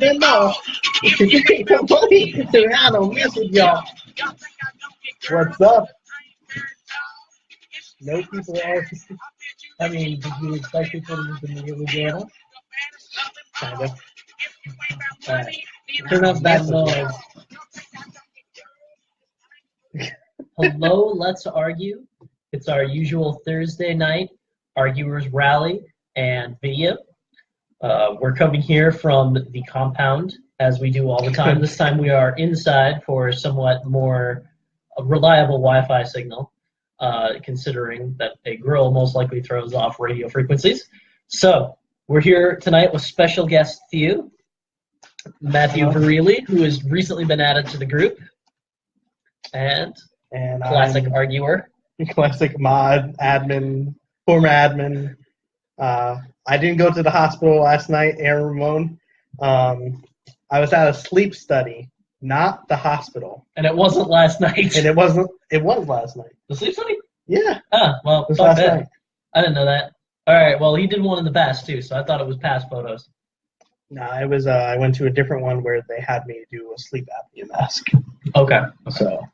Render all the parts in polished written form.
nothing more. If you take the money, I don't mess with y'all. What's up? No people are. I mean, did you expect people to immediately join us? Kind of. Alright. Turn up that noise. Hello, let's argue. It's our usual Thursday night arguers rally and video. We're coming here from the compound, as we do all the time. This time we are inside for somewhat more reliable Wi-Fi signal, considering that a grill most likely throws off radio frequencies. So we're here tonight with special guest Theo, Matthew Verilli, who has recently been added to the group, and classic arguer. Classic mod, admin, former admin. I didn't go to the hospital last night, Aaron Ramon. I was at a sleep study, not the hospital. And it wasn't last night. And it was last night. The sleep study? Yeah. Ah, well, it was last night. I didn't know that. All right, well, he did one in the past, too, so I thought it was past photos. No, it was, I went to a different one where they had me do a sleep apnea mask. Okay. So,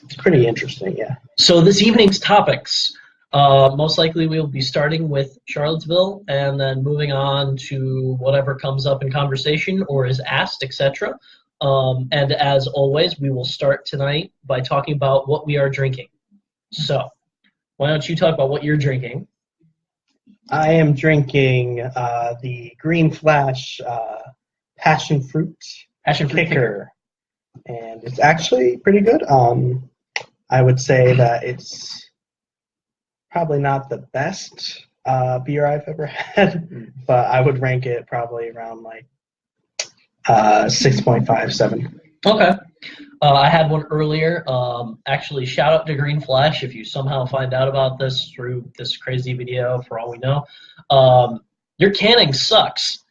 it's pretty interesting, yeah. So this evening's topics, most likely we'll be starting with Charlottesville and then moving on to whatever comes up in conversation or is asked, etc. And as always, we will start tonight by talking about what we are drinking. So, why don't you talk about what you're drinking? I am drinking the Green Flash Passion Fruit Kicker. And it's actually pretty good. I would say that it's probably not the best beer I've ever had, but I would rank it probably around like 6.5, 7. Okay. I had one earlier. Actually, shout out to Green Flash if you somehow find out about this through this crazy video, for all we know. Your canning sucks.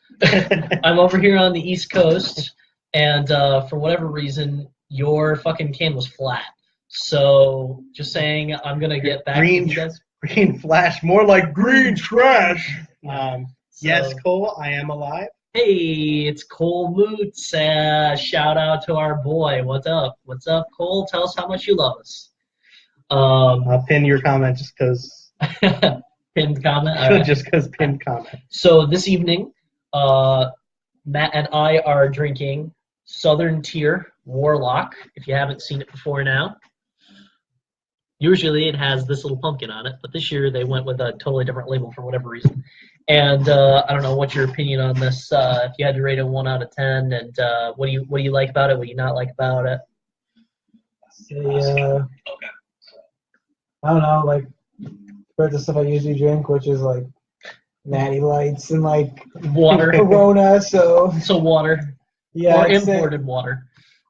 I'm over here on the East Coast, and for whatever reason, your fucking can was flat. So, just saying, I'm going to get back to you guys. Green Flash, more like green trash. Yes, Cole, I am alive. Hey, it's Cole Moots. Shout out to our boy. What's up? What's up, Cole? Tell us how much you love us. I'll pin your comment just because. Pinned comment? Right. Just because pinned comment. So this evening, Matt and I are drinking Southern Tier Warlock, if you haven't seen it before now. Usually it has this little pumpkin on it, but this year they went with a totally different label for whatever reason. And I don't know, what's your opinion on this? If you had to rate it 1 out of 10, and what do you like about it? What do you not like about it? I don't know, like compared to stuff I usually drink, which is like Natty Lights and like water, Corona. So water, yeah, or imported water.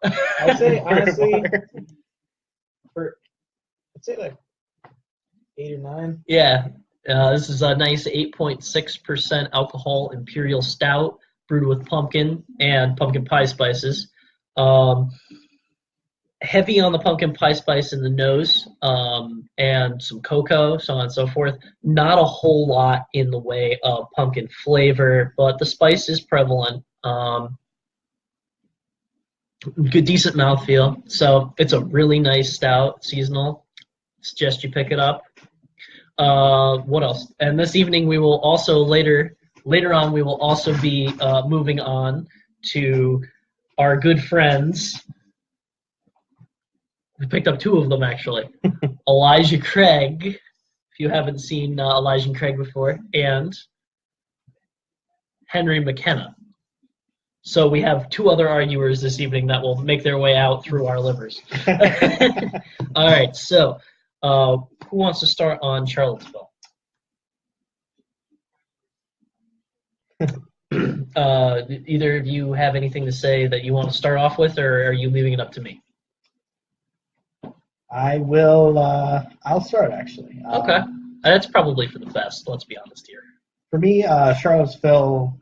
I'd say honestly, I'd say like 8 or 9. Yeah. This is a nice 8.6% alcohol imperial stout brewed with pumpkin and pumpkin pie spices. Heavy on the pumpkin pie spice in the nose, and some cocoa, so on and so forth. Not a whole lot in the way of pumpkin flavor, but the spice is prevalent. Good, decent mouthfeel. So it's a really nice stout, seasonal. Suggest you pick it up. What else? And this evening we will also later on we will also be moving on to our good friends. We picked up 2 of them actually. Elijah Craig, if you haven't seen Elijah and Craig before, and Henry McKenna. So we have 2 other arguers this evening that will make their way out through our livers. All right, so who wants to start on Charlottesville? Either of you have anything to say that you want to start off with, or are you leaving it up to me? I will. I'll start actually. Okay, that's probably for the best. Let's be honest here. For me, Charlottesville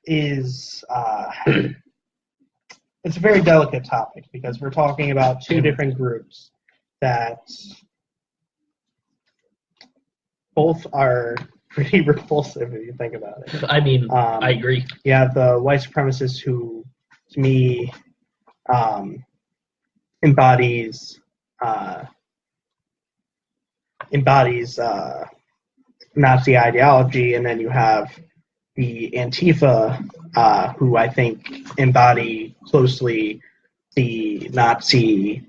is it's a very delicate topic because we're talking about 2 different groups that both are pretty repulsive if you think about it. I mean, I agree. You have the white supremacists who to me, embodies Nazi ideology, and then you have the Antifa, who I think embody closely the Nazi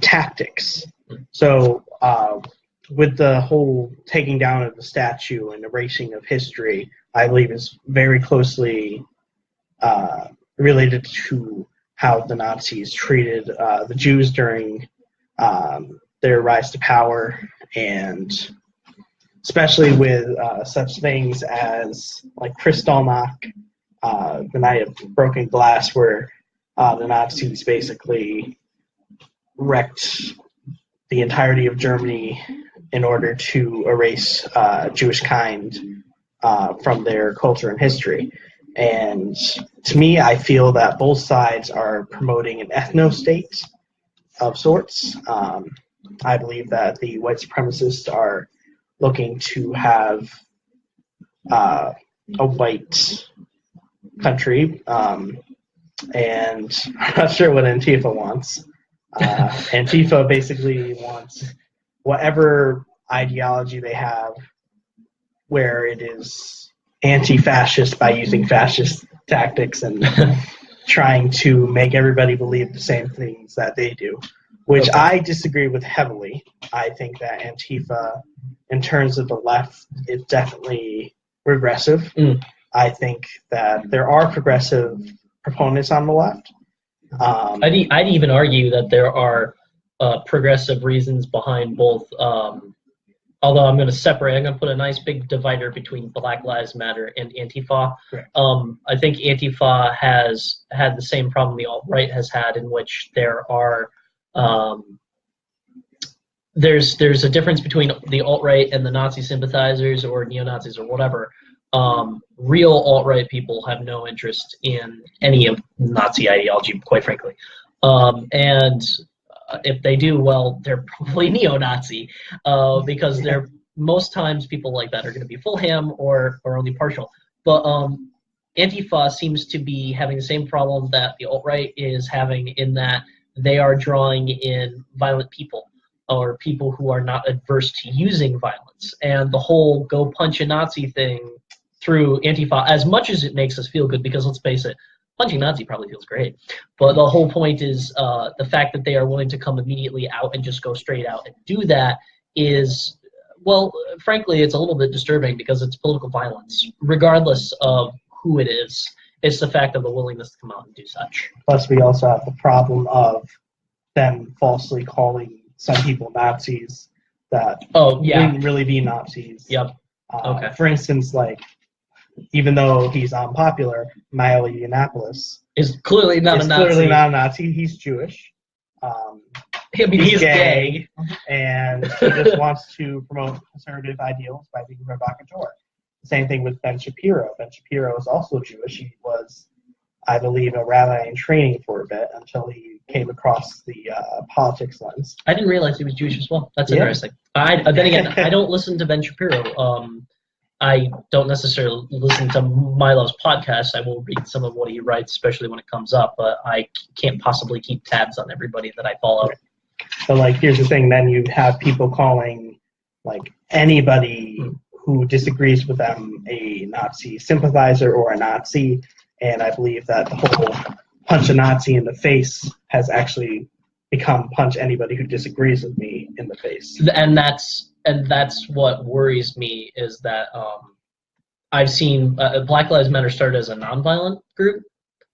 tactics. So with the whole taking down of the statue and erasing of history, I believe is very closely related to how the Nazis treated the Jews during their rise to power, and especially with such things as like Kristallnacht, the Night of Broken Glass, where the Nazis basically wrecked the entirety of Germany in order to erase Jewish kind from their culture and history. And to me, I feel that both sides are promoting an ethno-state of sorts. I believe that the white supremacists are looking to have a white country, and I'm not sure what Antifa wants. Antifa basically wants whatever ideology they have, where it is anti-fascist by using fascist tactics and trying to make everybody believe the same things that they do, which I disagree with heavily. I think that Antifa, in terms of the left, is definitely regressive. I think that there are progressive proponents on the left. I'd even argue that there are progressive reasons behind both. Although I'm going to put a nice big divider between Black Lives Matter and Antifa. Correct. I think Antifa has had the same problem the alt-right has had, in which there are there's a difference between the alt-right and the Nazi sympathizers or neo-Nazis or whatever. Real alt-right people have no interest in any of Nazi ideology, quite frankly. And if they do, well, they're probably neo-Nazi, because they're most times people like that are going to be full ham or only partial. But Antifa seems to be having the same problem that the alt-right is having, in that they are drawing in violent people or people who are not adverse to using violence. And the whole go punch a Nazi thing through Antifa, as much as it makes us feel good, because let's face it, punching Nazi probably feels great. But the whole point is the fact that they are willing to come immediately out and just go straight out and do that is, well, frankly, it's a little bit disturbing, because it's political violence. Regardless of who it is, it's the fact of the willingness to come out and do such. Plus, we also have the problem of them falsely calling some people Nazis that wouldn't really be Nazis. Yep. For instance, like, even though he's unpopular, Milo Yiannopoulos is clearly not a Nazi. Clearly not a Nazi. He's Jewish. He's gay, and he just wants to promote conservative ideals by being provocateur. Same thing with Ben Shapiro. Ben Shapiro is also Jewish. He was, I believe, a rabbi in training for a bit until he came across the politics lens. I didn't realize he was Jewish as well. That's interesting. Then again, I don't listen to Ben Shapiro. I don't necessarily listen to Milo's podcast. I will read some of what he writes, especially when it comes up, but I can't possibly keep tabs on everybody that I follow. But, like, here's the thing. Then you have people calling, like, anybody who disagrees with them a Nazi sympathizer or a Nazi, and I believe that the whole punch a Nazi in the face has actually become punch anybody who disagrees with me in the face. And that's what worries me, is that I've seen Black Lives Matter started as a nonviolent group,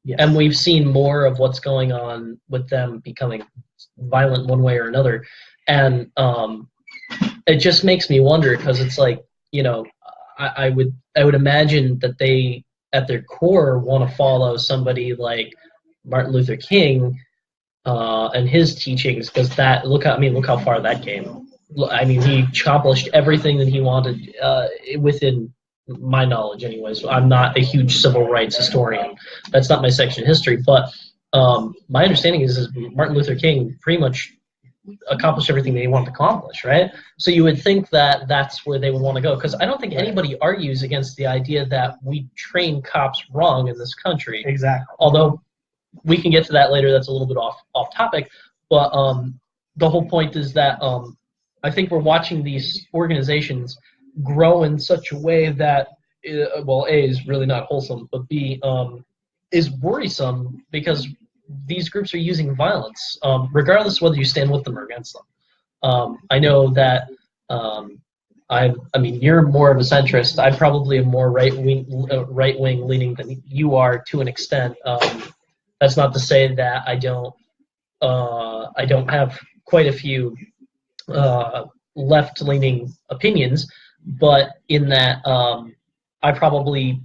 yes, and we've seen more of what's going on with them becoming violent one way or another. And it just makes me wonder, because it's like, you know, I would imagine that they, at their core, want to follow somebody like Martin Luther King and his teachings, because look how far that came. I mean, he accomplished everything that he wanted within my knowledge, anyways. I'm not a huge civil rights historian. That's not my section of history. But my understanding is Martin Luther King pretty much accomplished everything that he wanted to accomplish, right? So you would think that that's where they would want to go, because I don't think anybody argues against the idea that we train cops wrong in this country. Exactly. Although we can get to that later. That's a little bit off topic, but the whole point is that I think we're watching these organizations grow in such a way that, well, A, is really not wholesome, but B, is worrisome because these groups are using violence, regardless whether you stand with them or against them. I know that I mean, you're more of a centrist. I probably am more right wing leaning than you are to an extent. That's not to say that I don't have quite a few left-leaning opinions, but in that I probably,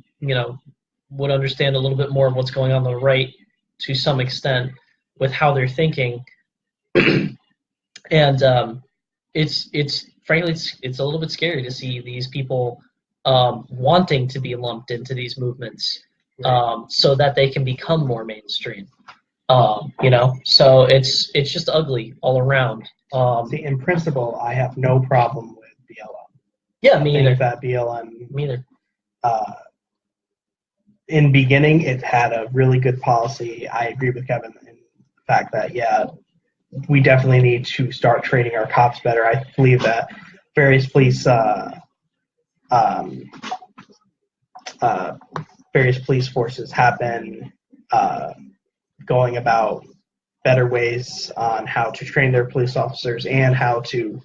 would understand a little bit more of what's going on the right to some extent with how they're thinking, and it's frankly it's a little bit scary to see these people wanting to be lumped into these movements, so that they can become more mainstream. So it's just ugly all around. See, in principle, I have no problem with BLM. Yeah, I me think either. that BLM, Me either. in beginning, it had a really good policy. I agree with Kevin in the fact that, yeah, we definitely need to start training our cops better. I believe that various police forces have been going about better ways on how to train their police officers and how to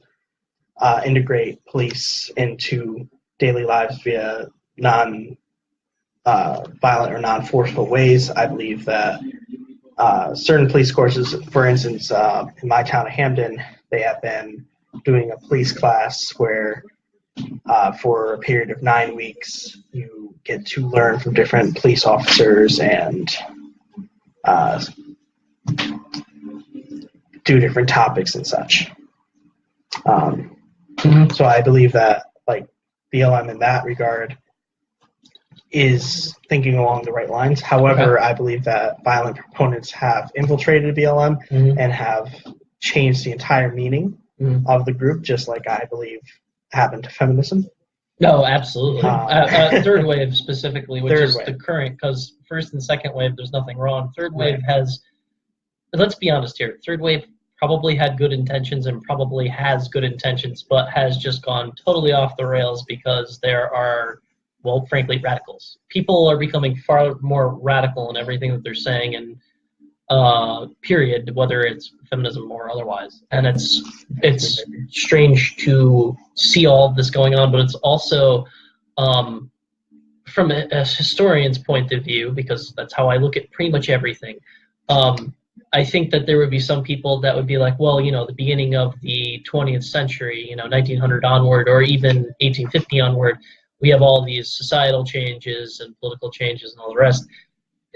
integrate police into daily lives via non-violent or non-forceful ways. I believe that certain police courses, for instance, in my town of Hamden, they have been doing a police class where for a period of 9 weeks, you get to learn from different police officers and do different topics and such. So I believe that, like, BLM in that regard is thinking along the right lines. However, I believe that violent proponents have infiltrated BLM and have changed the entire meaning of the group, just like I believe happened to feminism. No, absolutely. Third wave specifically, which is the current, because first and second wave, there's nothing wrong. Third wave has, let's be honest here, third wave probably had good intentions and probably has good intentions, but has just gone totally off the rails because there are, well, frankly, radicals. People are becoming far more radical in everything that they're saying, and period, whether it's feminism or otherwise. And it's strange to see all of this going on, but it's also, from a historian's point of view, because that's how I look at pretty much everything, I think that there would be some people that would be like, well, the beginning of the 20th century, 1900 onward, or even 1850 onward, we have all these societal changes and political changes and all the rest.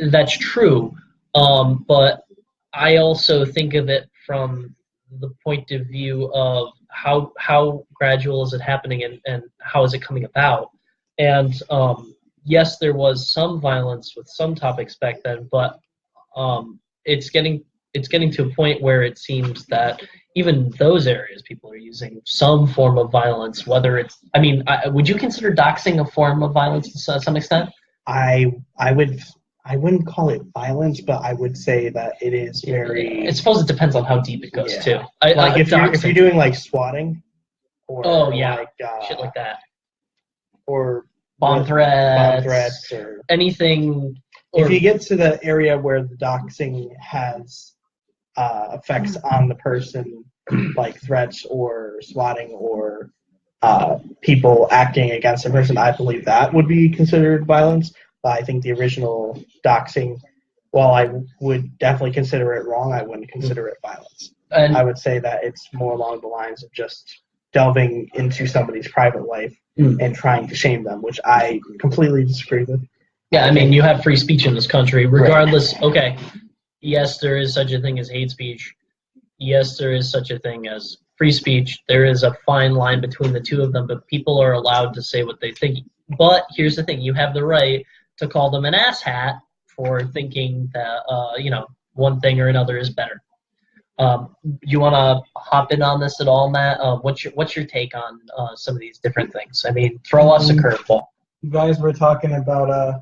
That's true, but I also think of it from the point of view of how gradual is it happening and how is it coming about. And yes, there was some violence with some topics back then, but it's getting to a point where it seems that even those areas people are using some form of violence, whether it's, would you consider doxing a form of violence to some extent? I wouldn't call it violence, but I would say that it is very. I suppose it depends on how deep it goes too. If you're doing like swatting, or shit like that, or bomb threats, or anything. If you get to the area where the doxing has effects on the person, like threats or swatting or people acting against a person, I believe that would be considered violence. But I think the original doxing, while I would definitely consider it wrong, I wouldn't consider it violence. And I would say that it's more along the lines of just delving into somebody's private life and trying to shame them, which I completely disagree with. Yeah, you have free speech in this country, regardless. Right. Okay, yes, there is such a thing as hate speech. Yes, there is such a thing as free speech. There is a fine line between the two of them, but people are allowed to say what they think. But here's the thing: you have the right to call them an asshat for thinking that one thing or another is better. You want to hop in on this at all, Matt? What's your take on some of these different things? Throw us a curveball. You guys were talking about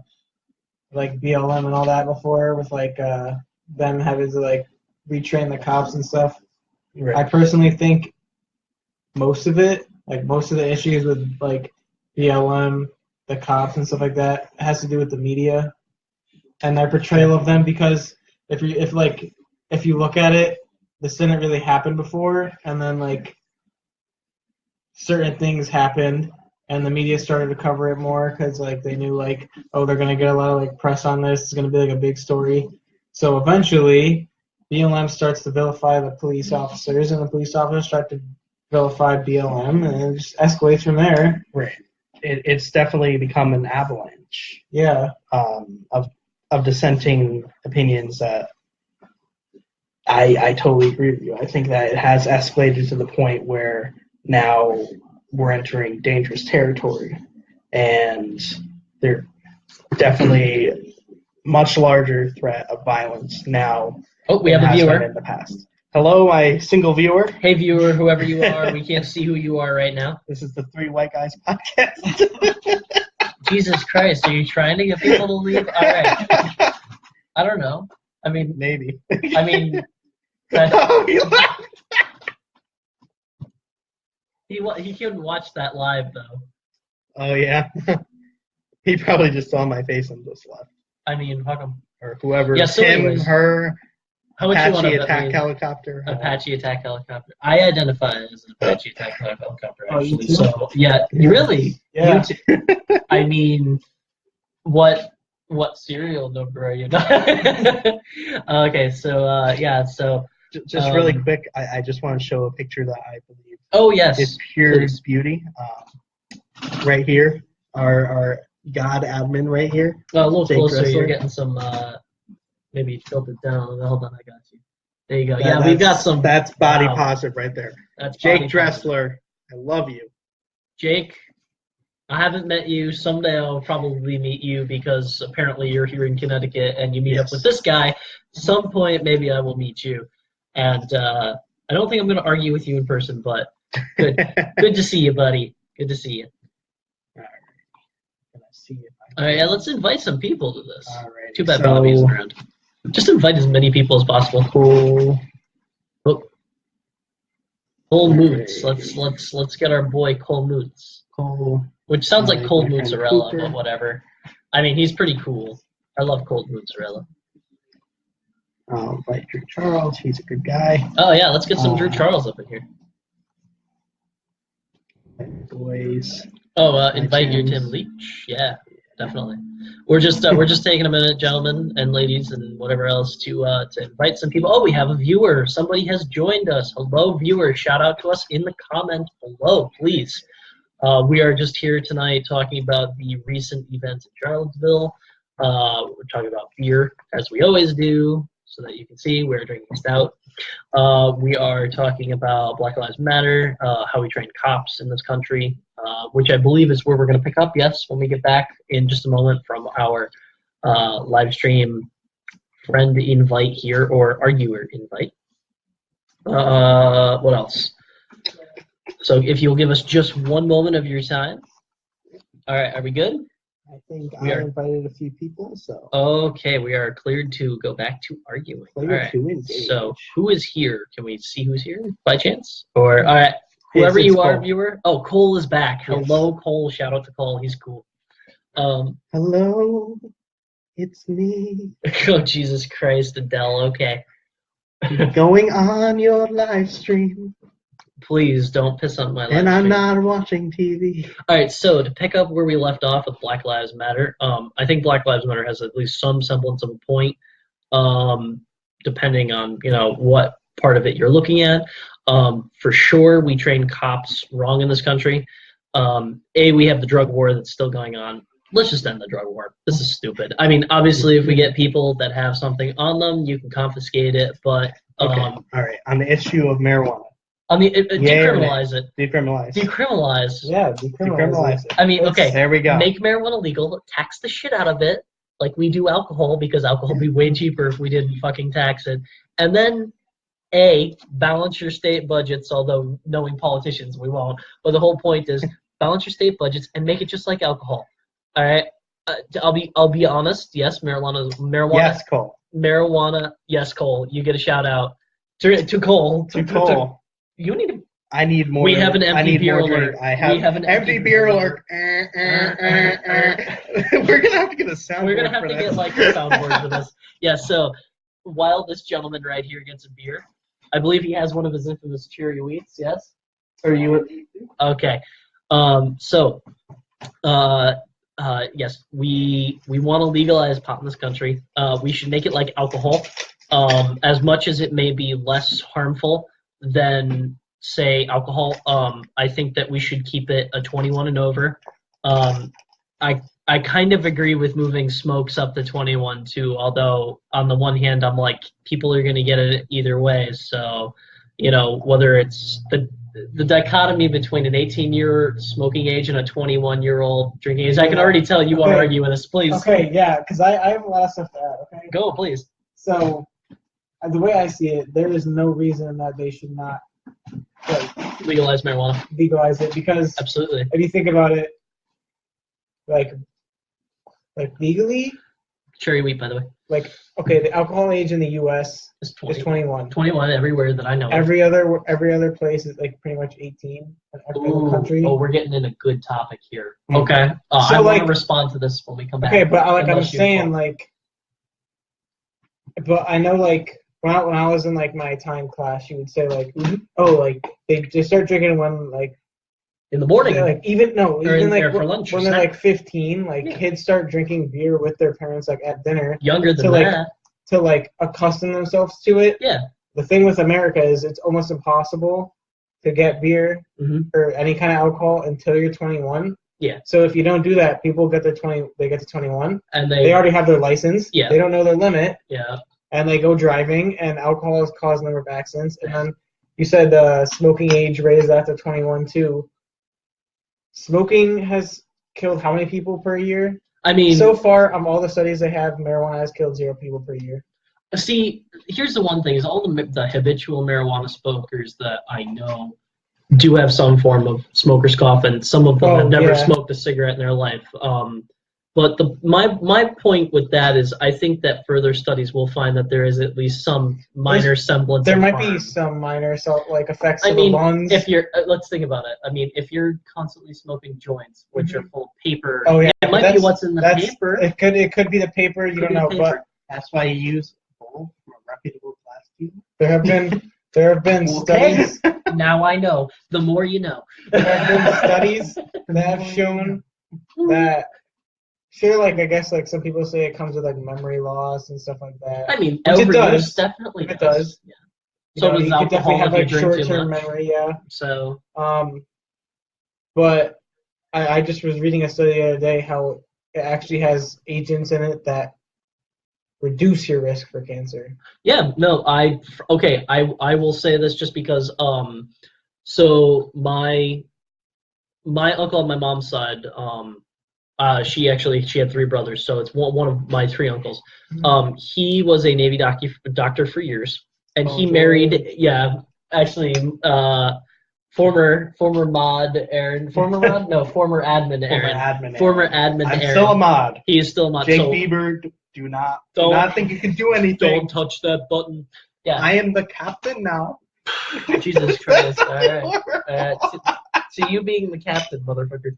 like BLM and all that before, with like them having to like retrain the cops and stuff. Right. I personally think most of it, like most of the issues with like BLM, the cops and stuff like that, has to do with the media and their portrayal of them. Because if you look at it, this didn't really happen before, and then like certain things happened, and the media started to cover it more because like they knew like, oh, they're gonna get a lot of like press on this. It's gonna be like a big story. So eventually, BLM starts to vilify the police officers, and the police officers start to vilify BLM, and it just escalates from there. Right. It's definitely become an avalanche. Yeah. Of dissenting opinions that I totally agree with you. I think that it has escalated to the point where now we're entering dangerous territory, and there's definitely much larger threat of violence now. Oh, we have a than has viewer. been in the past. Hello, my single viewer. Hey, viewer, whoever you are, we can't see who you are right now. This is the Three White Guys podcast. Jesus Christ, are you trying to get people to leave? All right. I don't know. I mean, Maybe. that, He laughed. he couldn't watch that live though. Oh yeah. He probably just saw my face and just left. I mean, how come? Or whoever. Yeah, so him, anyways, her, how much you want Apache to attack helicopter. Apache attack helicopter. I identify as an Apache attack helicopter Oh, you actually. too? So yeah, really? Yeah. You too. I mean, what serial number are you? Okay, so yeah, so Just really quick, I just want to show a picture that I believe oh yes, is pure please. beauty. Right here, our God admin right here. A little Jake closer. You're Dressler. getting some. Maybe tilt it down. Hold on, I got you. There you go. That- Yeah, we've got that's- some. That's body Wow. positive right there. That's Jake body positive. Dressler, I love you. Jake, I haven't met you. Someday I'll probably meet you because apparently you're here in Connecticut and you meet up Yes. with this guy. Some point maybe I will meet you. And I don't think I'm going to argue with you in person, but good. Good to see you, buddy. Good to see you. All right. Gonna see if I All right, yeah, let's invite some people to this. All right. Too bad Bobby isn't around. Just invite as many people as possible. Cool. Oh. Cold Okay. Moots. Let's get our boy Cold Moots. Cool. Which sounds like Alright, Cold my friend Mozzarella, Cooper. but whatever. I mean, he's pretty cool. I love Cold Mozzarella. I'll invite Drew Charles. He's a good guy. Oh yeah, let's get some Drew Charles up in here. Boys. Oh, invite your iTunes. Tim Leach. Yeah, definitely. We're just taking a minute, gentlemen and ladies, and whatever else, to invite some people. Oh, we have a viewer. Somebody has joined us. Hello, viewer. Shout out to us in the comment below, please. We are just here tonight talking about the recent events in Charlottesville. We're talking about beer, as we always do, so that you can see we're drinking stout. We are talking about Black Lives Matter, how we train cops in this country, which I believe is where we're going to pick up, yes, when we get back in just a moment from our live stream friend invite here, or arguer invite. What else? So if you'll give us just one moment of your time. All right, are we good? I think We I are- invited a few people, so. Okay, we are cleared to go back to arguing. All Player right. to engage. So who is here? Can we see who's here by chance? Or all right, whoever It's you are, Cole. viewer. Oh, Cole is back. Yes. Hello, Cole. Shout out to Cole. He's cool. Hello, it's me. Oh Jesus Christ, Adele. Okay. Going on your live stream, Please don't piss on my live and I'm stream. not watching TV. All right, so to pick up where we left off with Black Lives Matter, I think Black Lives Matter has at least some semblance of a point, depending on what part of it you're looking at. For sure, we train cops wrong in this country. We have the drug war that's still going on. Let's just end the drug war. This is stupid. I mean, obviously, if we get people that have something on them, you can confiscate it, but Okay, all right. On the issue of marijuana, I mean, Yeah, decriminalize it. decriminalize. Decriminalize. Yeah, decriminalize Decriminalize it. it. I mean, okay. There we go. Make marijuana legal, tax the shit out of it, like we do alcohol, because alcohol would be way cheaper if we didn't fucking tax it. And then, balance your state budgets, although knowing politicians, we won't. But the whole point is balance your state budgets and make it just like alcohol. All right? I'll be honest. Yes, marijuana. Yes, Cole. marijuana. Yes, Cole, you get a shout out. To Cole. To Cole. You need to. I need more. We have an empty I need beer more alert. drink. I have We have an empty beer alert. We're gonna have to get a soundboard. We're gonna have for to this. get like a soundboard for this. Yeah. So while this gentleman right here gets a beer, I believe he has one of his infamous cherry wheats. Yes. Or you? Okay. Yes, we want to legalize pot in this country. We should make it like alcohol. As much as it may be less harmful than, say, alcohol, I think that we should keep it a 21 and over. I kind of agree with moving smokes up to 21 too, although on the one hand, I'm like, people are going to get it either way. So, whether it's the dichotomy between an 18-year smoking age and a 21-year-old drinking age, I can already tell you want to argue with us, please. Okay, yeah, because I have a lot of stuff to add, okay? Go, please. So, the way I see it, there is no reason that they should not Legalize marijuana. legalize it, because Absolutely. if you think about it, like legally, Cherry wheat, by the way. Okay, the alcohol age in the U.S. It's is 20. 21. 21 everywhere that I know of. Every other place is like pretty much 18. In every other country. Oh, we're getting in a good topic here. Mm. Okay. So, I want to respond to this when we come back. Okay, but I'm Unless you saying want. but I know when I was in my time class, you would say they start drinking when In the morning. even for lunch or when they're snack. 15, Yeah. kids start drinking beer with their parents at dinner Younger than to, that. to accustom themselves to it. Yeah. The thing with America is it's almost impossible to get beer Mhm. or any kind of alcohol until you're 21. Yeah. So if you don't do that, people get they get to 21. And They already have their license. Yeah. They don't know their limit. Yeah. And they go driving, and alcohol has caused a number of accidents. And then you said smoking age raised after 21 too. Smoking has killed how many people per year? I mean, So far, all the studies they have, marijuana has killed 0 people per year. see, here's the one thing: is all the habitual marijuana smokers that I know do have some form of smoker's cough, and some of them have never smoked a cigarette in their life. But my point with that is, I think that further studies will find that there is at least some minor semblance. There of might harm. be some minor effects I to mean, the lungs. if you're, let's think about it. I mean, if you're constantly smoking joints, which are full of paper, Oh, yeah, it might be what's in the paper. It could be the paper. You don't know, but That's why you use a bowl from a reputable glass tube. there have been studies. Now I know. The more you know. There have been studies that have shown that. Sure, I guess some people say it comes with memory loss and stuff like that. I mean, Which it overuse does. definitely It does. Yeah. So does you could alcohol definitely if you have drink too short-term much. memory, yeah. So. But I just was reading a study the other day how it actually has agents in it that reduce your risk for cancer. Yeah. No. I will say this just because. So my uncle on my mom's side. She had 3 brothers, so it's one of my 3 uncles. He was a Navy doctor for years, and he married, former mod Aaron, former admin Aaron, former admin I'm Aaron. still a mod. He is still a mod. Jake so Bieber, do not think you can do anything. don't touch that button. Yeah. I am the captain now. Jesus Christ! All right. So you being the captain, motherfucker.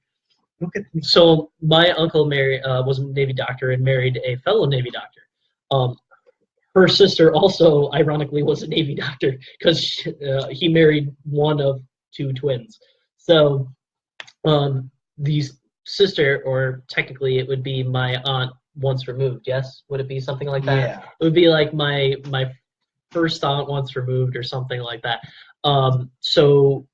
Look at me. So my uncle was a Navy doctor and married a fellow Navy doctor. Her sister also, ironically, was a Navy doctor because he married one of 2 twins. So the sister, or technically it would be my aunt once removed. Yes, would it be something like that? Yeah. It would be like my first aunt once removed or something like that. So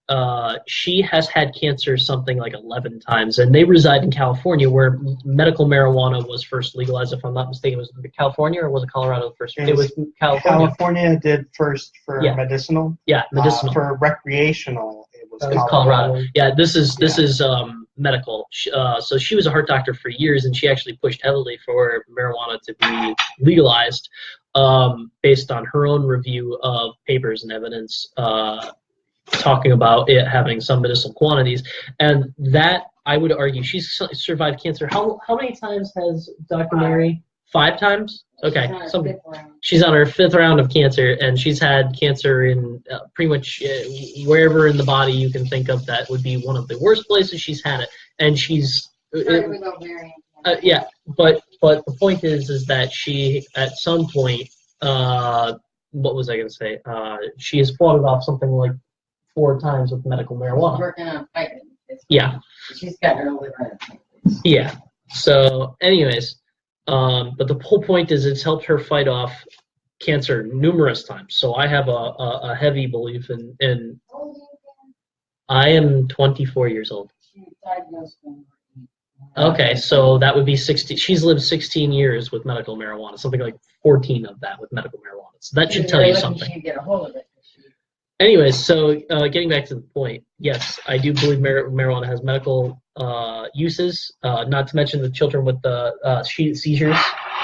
she has had cancer something like 11 times, and they reside in California, where medical marijuana was first legalized. If I'm not mistaken, was it California or was it Colorado first? It was California. California did first for medicinal. Yeah, medicinal. For recreational, it was Colorado. Yeah, this is medical. So she was a heart doctor for years, and she actually pushed heavily for marijuana to be legalized. Based on her own review of papers and evidence talking about it having some medicinal quantities. And that, I would argue, she's survived cancer. How many times has Dr. Mary? 5 times? Okay. She's on her fifth round. She's on her 5th round of cancer, and she's had cancer in pretty much wherever in the body you can think of. That would be one of the worst places she's had it. And she's Started with ovarian cancer. yeah, but the point is that she at some point what was I going to say? She has fought it off something like 4 times with medical She's marijuana. working on fighting. Yeah. She's got her liver. Yeah. So, anyways, but the whole point is it's helped her fight off cancer numerous times. So I have a heavy belief in. I am 24 years old. She was diagnosed when Okay, so that would be 60. She's lived 16 years with medical marijuana, something like 14 of that with medical marijuana. So that should tell you something. She get a hold of it. Anyways, so getting back to the point, yes, I do believe marijuana has medical uses, not to mention the children with the seizures.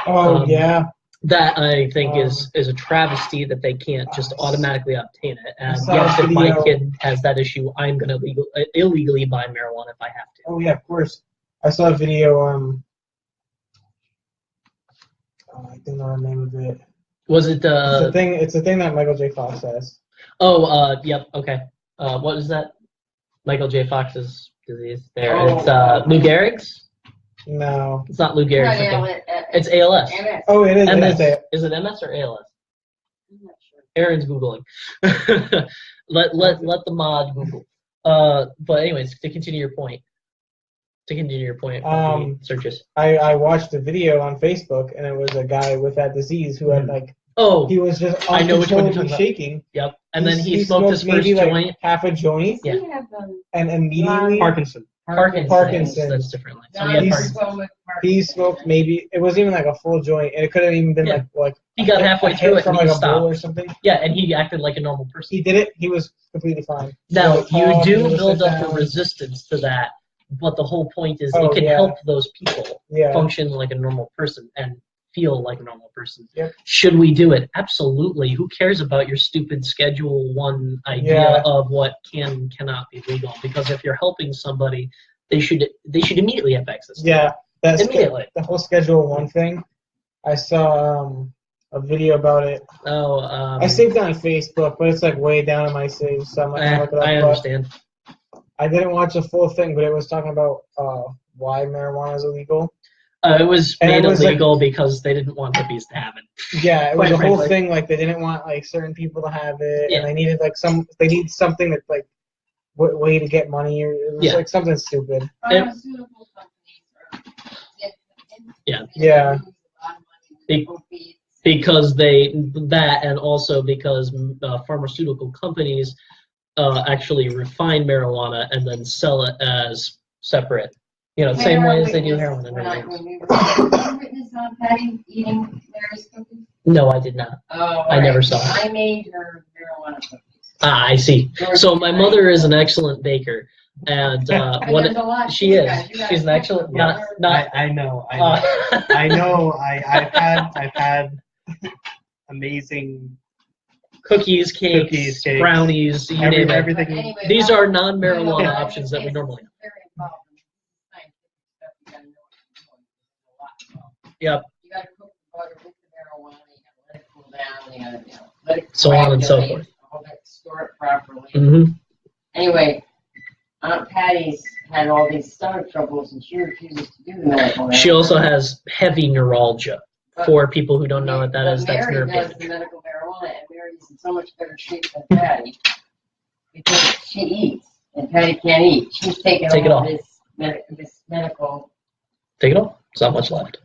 Oh yeah. That I think is a travesty that they can't just automatically obtain it. And saw yes, a if my video- kid has that issue, I'm going to illegally buy marijuana if I have to. Oh yeah, of course. I saw a video. I don't know the name of it. Was it It's a thing. It's a thing that Michael J. Fox has. Oh, yep, okay. What is that? Michael J. Fox's disease there. Oh. It's Lou Gehrig's? No. It's not Lou Gehrig's. Yeah, Okay. It's ALS. MS. Oh, it is. MS. It. Is it MS or ALS? I'm not sure. Aaron's Googling. let the mod Google. But anyways, to continue your point. Searches. I watched a video on Facebook, and it was a guy with that disease who had like he was just I know which one you're uncontrollably talking about. shaking. Yep. And then he smoked his first maybe joint. like half a joint, Yeah. We have and immediately Parkinson. Parkinson's. That's different. So John he had He's- Parkinson's. he smoked maybe it wasn't even like a full joint, and it could have even been Yeah. like He got halfway a through hit it from and he like a bowl stopped. or something. Yeah, and he acted like a normal person. He did it. He was completely fine. Now, He you was do able to build sit up a down. resistance to that, but the whole point is Oh, it can yeah. help those people Yeah. function like a normal person and feel like a normal person. Yep. Should we do it? Absolutely. Who cares about your stupid Schedule 1 idea Yeah. of what cannot be legal? Because if you're helping somebody, they should immediately have access to Yeah, it. that's Immediately. the whole Schedule 1 thing. I saw a video about it. Oh, I saved it on Facebook, but it's like way down in my saves, so I'm not gonna look it up. I but understand. I didn't watch the full thing, but it was talking about why marijuana is illegal. It was And made it was, like- illegal because they didn't want hippies to have it. Yeah, it was Quite a whole frankly. thing. Like they didn't want like certain people to have it, Yeah. and they needed like they need something that's like way to get money, or it was Yeah. like something stupid. Pharmaceutical companies are. Yeah. Yeah. Because and also because pharmaceutical companies actually refine marijuana and then sell it as separate. You know, same way as they do heroin and everything else. When we were witness on Patty eating Mary's cookies. No, I did not. Oh, I never saw it. it. I made her marijuana cookies. Ah, I see. So my mother is an excellent baker, and I what learned a lot. she is, You guys she's an excellent. cook Not. I know. Uh, I know. I've had amazing cookies, cakes, Cookies, cakes, brownies, you name it. everything. Anyway, These well, are non-marijuana well, options that we it's normally have. very involved in scientific stuff. You gotta know what you're doing. There's a lot involved. Yep. You gotta cook the butter with the marijuana. You gotta let it cool down. You gotta let it So on and so coagulate, forth. all that, store it properly. hmm Anyway, Aunt Patty's had all these stomach troubles, and she refuses to do the medical. She also has heavy neuralgia. For people who don't know what that But is, that's Mary nerve does the damage. medical marijuana, and Mary's in so much better shape than Patty because she eats, and Patty can't eat. She's taking Take it all off. this medical. Take it off. There's not much left.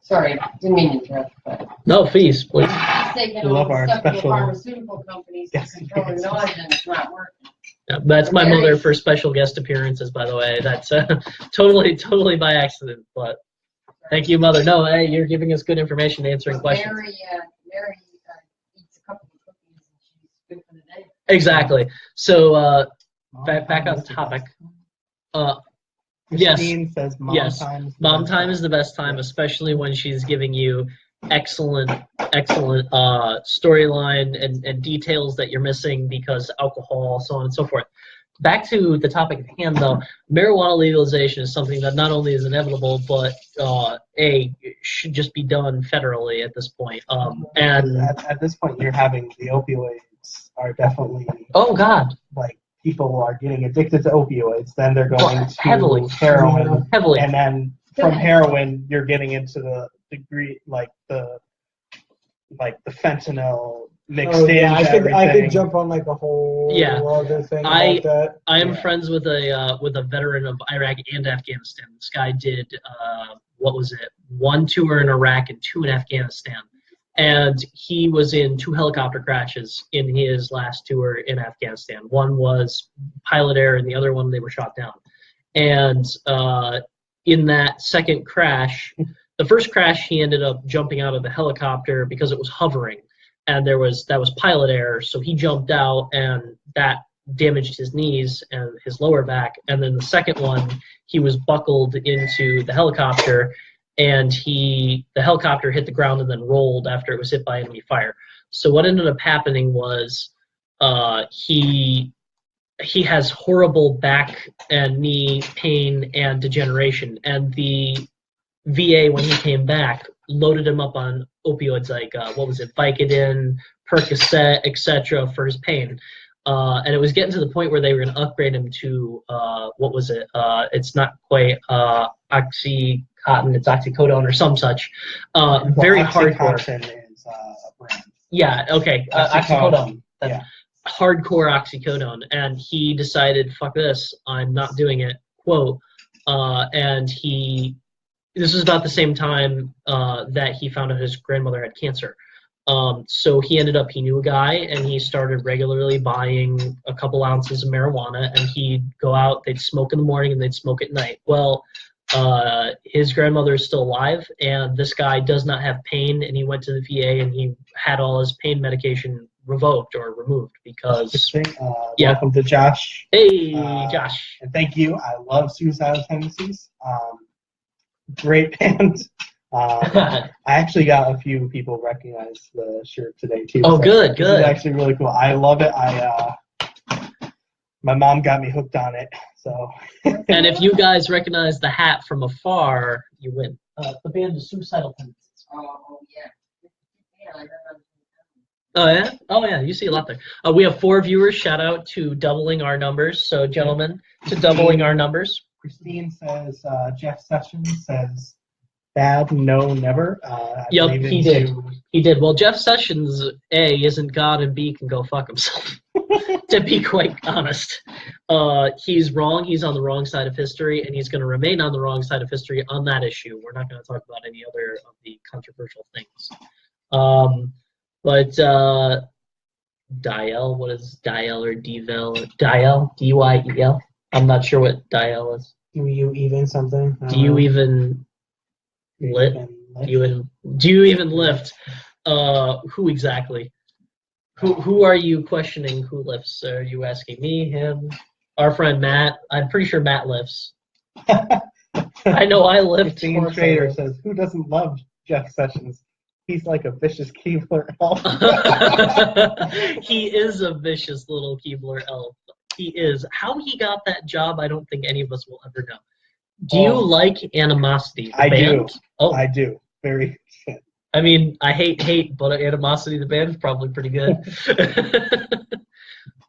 Sorry, didn't mean to interrupt, but No, please, please. she's taking We all love the our stuff to the special- pharmaceutical companies to Yes. control her nausea, and it's not working. Yeah, that's my Mary- mother for special guest appearances, by the way. That's totally by accident, but thank you, mother. No, hey, you're giving us good information, answering But questions. Mary eats a couple of cookies, and she's good for the day. Exactly. So back on topic. Yes. Christine says mom Yes. time. is the Mom best time is the best time, especially when she's giving you excellent storyline and details that you're missing because alcohol, so on and so forth. back to the topic at hand, though. Marijuana legalization is something that not only is inevitable, but it should just be done federally at this point. And at this point, you're having the opioids are definitely oh god, like people are getting addicted to opioids. Then they're going to heavily. heroin, heavily. and then from heroin, you're getting into the degree like the fentanyl mixed in. Yeah, everything. I could jump on like a whole other thing about that. I am friends with a veteran of Iraq and Afghanistan. This guy did what was it? 1 tour in Iraq and 2 in Afghanistan, and he was in 2 helicopter crashes in his last tour in Afghanistan. One was pilot error, and the other one they were shot down. And in that second crash, the first crash, he ended up jumping out of the helicopter because it was hovering, and that was pilot error. So he jumped out, and that damaged his knees and his lower back. And then the second one, he was buckled into the helicopter, and the helicopter hit the ground and then rolled after it was hit by enemy fire. So what ended up happening was he has horrible back and knee pain and degeneration, and the VA, when he came back, loaded him up on opioids like Vicodin, Percocet, etc. for his pain. And it was getting to the point where they were going to upgrade him to it's not quite Oxycontin, it's oxycodone or some such. Very hardcore. Oxycontin is a brand. Yeah. Okay. Oxycodone. Yeah. Hardcore oxycodone, and he decided, "Fuck this! I'm not doing it." Quote. And this was about the same time that he found out his grandmother had cancer. So he knew a guy, and he started regularly buying a couple ounces of marijuana, and he'd go out, they'd smoke in the morning, and they'd smoke at night. Well, his grandmother is still alive, and this guy does not have pain, and he went to the VA, and he had all his pain medication revoked or removed because... Welcome to Josh. Hey, Josh. And thank you. I love Suicidal Tendencies. Great band. I actually got a few people recognize the shirt today too. Oh, so good. It's actually really cool. I love it. My mom got me hooked on it. So. And if you guys recognize the hat from afar, you win. The band is Suicidal Tendencies. Oh yeah. Yeah, I remember. Oh yeah? Oh yeah, you see a lot there. We have 4 viewers. Shout out to doubling our numbers. So gentlemen, to doubling our numbers. Christine says, Jeff Sessions says, bad, no, never. Yep, he did. He did. Well, Jeff Sessions, A, isn't God, and B, can go fuck himself. To be quite honest. He's wrong. He's on the wrong side of history, and he's going to remain on the wrong side of history on that issue. We're not going to talk about any other of the controversial things. But Diel, what is Diel or Devel? Diel? D-Y-E-L? I'm not sure what Diel is. Do you even something? Do you even lit? Do you even lift? Who exactly? Who are you questioning? Who lifts? Are you asking me, him, our friend Matt? I'm pretty sure Matt lifts. I know I lift. Christine Trader says, who doesn't love Jeff Sessions? He's like a vicious Keebler elf. He is a vicious little Keebler elf. He is. How he got that job, I don't think any of us will ever know. Do you like Animosity? I band? do. Oh, I do. Very. I mean, I hate, but Animosity, the band, is probably pretty good.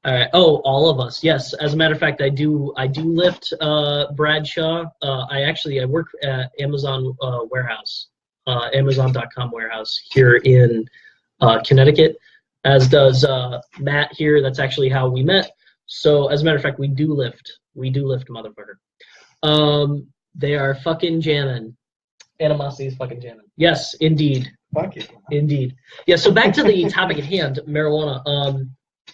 All right. Oh, all of us. Yes. As a matter of fact, I do lift Bradshaw. I work at Amazon warehouse, Amazon.com warehouse here in Connecticut, as does Matt here. That's actually how we met. So, as a matter of fact, we do lift. We do lift, motherfucker. They are fucking jamming. Animosity is fucking jamming. Yes, indeed. Fuck it. Indeed. Yeah, so back to the topic at hand, marijuana.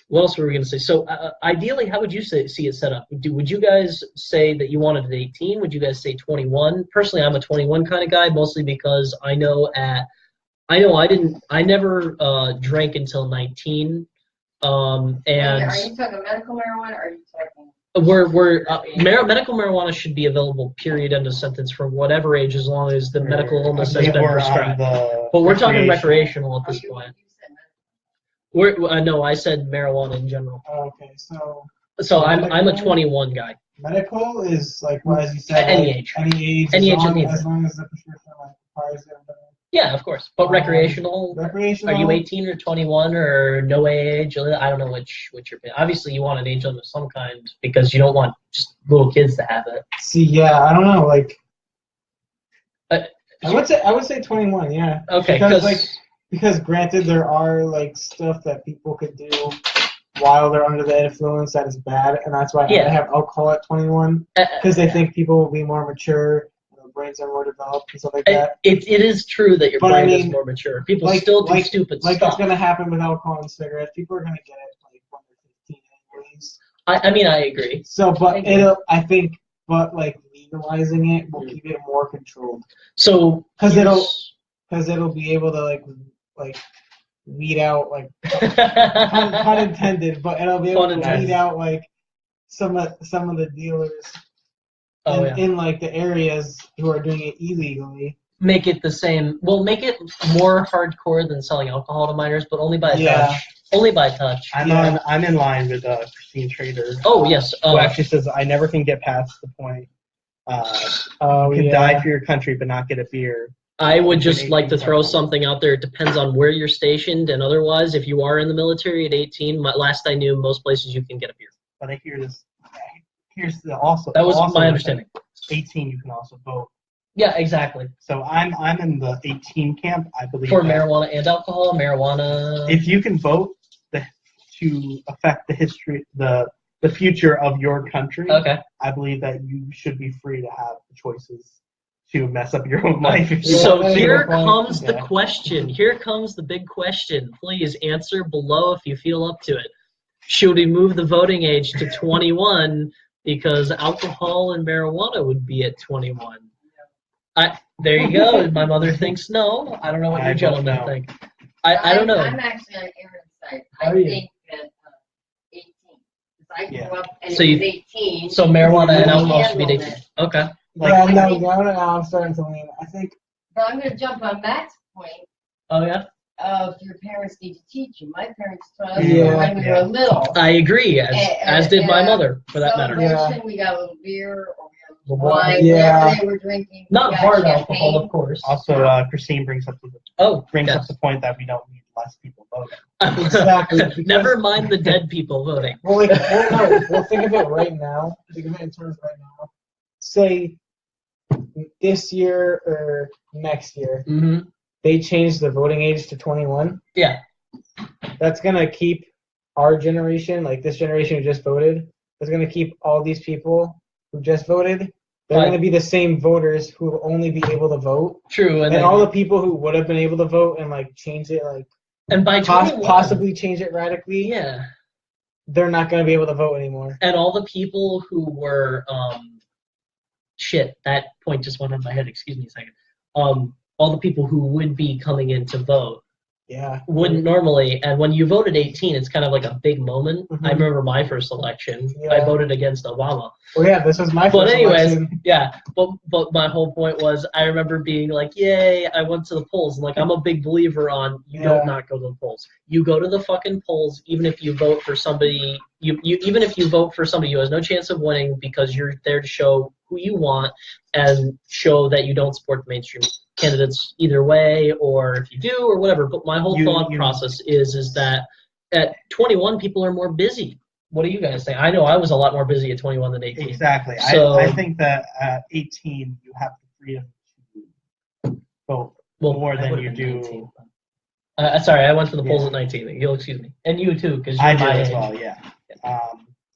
What else were we going to say? So, ideally, how would you see it set up? Would you guys say that you wanted it 18? Would you guys say 21? Personally, I'm a 21 kind of guy, mostly because I never drank until 19. Are you talking medical marijuana, or are you talking? Medical marijuana should be available, period, end of sentence, from whatever age, as long as the medical illness has been prescribed. But we're talking recreational at this point. No, I said marijuana in general. Okay, so So I'm a 21 guy. Medical is like, well, as you said, Any like, age. Any age. Any as age that long, needs as it. long as the prescription requires it. Yeah, of course. But recreational. Recreational. Are you 18 or 21 or no age? I don't know which you're. Obviously, you want an age limit of some kind because you don't want just little kids to have it. See, yeah, I don't know, like. Uh, I would say 21, yeah. Okay, because granted there are like stuff that people could do while they're under the influence that is bad, and that's why they have alcohol at 21 because they think people will be more mature, their brains are more developed and stuff like that. It is true that your brain is more mature. People still do stupid stuff. Like it's gonna happen with alcohol and cigarettes. People are gonna get it like when they're 15 anyways. I mean I agree. So, but like legalizing it will keep it more controlled. So because it'll be able to like weed out like pun intended, but it'll be able to weed out like some of the dealers in like the areas who are doing it illegally. Make it the same. Well, make it more hardcore than selling alcohol to minors, but only by touch. Only by touch. I'm in line with Christine Trader. Oh yes. Who actually says I never can get past the point. You can die for your country, but not get a beer. I would just like to throw something out there. It depends on where you're stationed, and otherwise, if you are in the military at 18, last I knew, most places you can get a beer. But I hear this. Here's the also. That was my understanding. 18, you can also vote. Yeah, exactly. So I'm in the 18 camp. I believe for marijuana and alcohol. Marijuana. If you can vote to affect the history, the future of your country, I believe that you should be free to have the choices to mess up your own life. So here comes the question. Here comes the big question. Please answer below if you feel up to it. Should we move the voting age to 21 because alcohol and marijuana would be at 21? There you go. My mother thinks no. I don't know what you gentlemen think. I don't know. I'm actually on Aaron's side. I think that 18. I grew up and it was 18. So marijuana and alcohol should be 18. Okay. I'm starting to lean. I think. But I'm going to jump on Matt's point. Oh yeah. Of your parents need to teach you. My parents taught us when we were little. I agree, as did my mother, for that matter. We got a little beer or we got wine, whatever they were drinking. Not hard alcohol, of course. Also, Christine brings up the point that we don't need less people voting. Exactly. Never mind the dead people voting. Well, think of it right now. Think of it in terms right now. Say this year or next year. Mm-hmm. They changed the voting age to 21. Yeah. That's going to keep our generation, like this generation who just voted, that's going to keep all these people who just voted. They're going to be the same voters who will only be able to vote. True. And all the people who would have been able to vote and like change it, like and by 21, possibly change it radically. Yeah. They're not going to be able to vote anymore. And all the people who were that point just went on my head. Excuse me a second. All the people who would be coming in to vote wouldn't normally. And when you vote at 18, it's kind of like a big moment. Mm-hmm. I remember my first election. Yeah. I voted against Obama. Well, yeah, this was my first election. Yeah. But my whole point was I remember being like, yay, I went to the polls. And like, I'm a big believer on you don't not go to the polls. You go to the fucking polls even if you vote for somebody. Even if you vote for somebody who has no chance of winning because you're there to show who you want and show that you don't support the mainstream candidates either way, or if you do or whatever. But my whole thought process is that at 21 people are more busy. What do you guys think? I know I was a lot more busy at 21 than 18. Exactly. So, I think that at 18 you have the freedom to vote more than you do. 19, sorry, I went to the polls at 19. You'll excuse me, and you too, because I did as well. Yeah.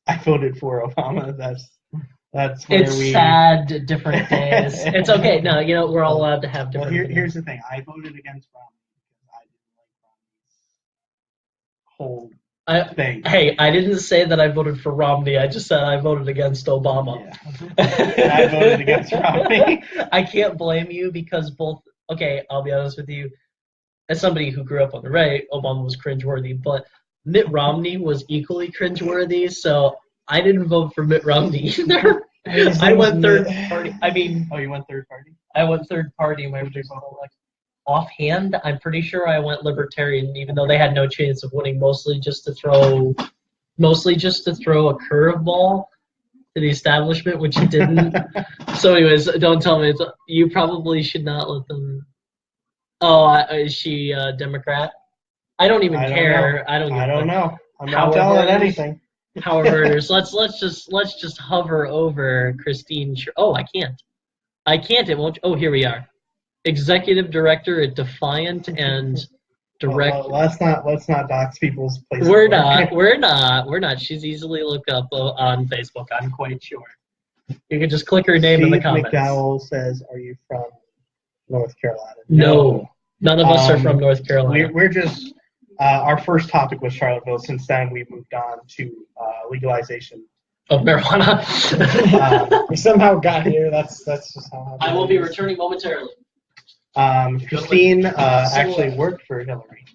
I voted for Obama. That's where it's sad, different days. It's okay. No, we're all allowed to have different. Well, here's the thing. I voted against Romney because I didn't like Romney's whole thing. Hey, I didn't say that I voted for Romney. I just said I voted against Obama. Yeah. I voted against Romney. I can't blame you because both. Okay, I'll be honest with you. As somebody who grew up on the right, Obama was cringeworthy, but Mitt Romney was equally cringeworthy. So I didn't vote for Mitt Romney either. I went third party. I mean, you went third party? I went third party in my original election. Offhand, I'm pretty sure I went Libertarian, even though they had no chance of winning, mostly just to throw mostly just to throw a curveball to the establishment, which he didn't. So, anyways, don't tell me. You probably should not let them. Oh, is she a Democrat? I don't even care. I don't. I don't know. I'm not However, telling anything. However, let's just hover over Christine. Oh, I can't. It won't. Oh, here we are. Executive director at Defiant and direct. Well, let's not dox people's places. We're not. She's easily looked up on Facebook. I'm quite sure. You can just click her name in the comments. McDowell says, "Are you from North Carolina?" No, none of us are from North Carolina. We're just. Our first topic was Charlottesville. Since then, we moved on to legalization of marijuana. We somehow got here. That's just how. I will be returning momentarily. Christine actually worked for Hillary.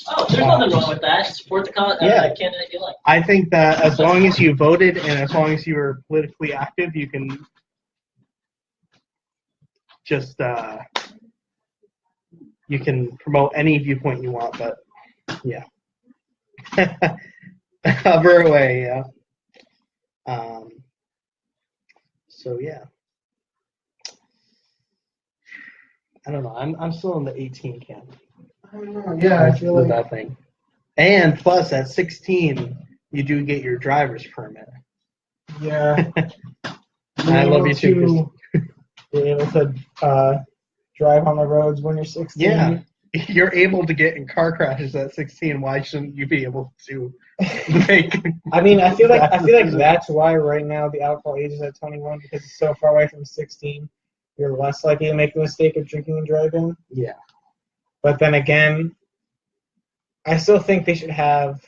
Oh, there's nothing wrong with that. Support the candidate you like. I think that as long as you voted and as long as you were politically active, you can just you can promote any viewpoint you want. But yeah, cover away. Yeah. So yeah. I don't know. I'm still in the 18 camp. I don't know. Yeah, I feel with like that thing. And plus, at 16, you do get your driver's permit. Yeah. I love you too. You're able to drive on the roads when you're 16. Yeah. You're able to get in car crashes at 16. Why shouldn't you be able to make? I mean, I feel like that's why right now the alcohol age is at 21 because it's so far away from 16. You're less likely to make the mistake of drinking and driving. Yeah. But then again, I still think they should have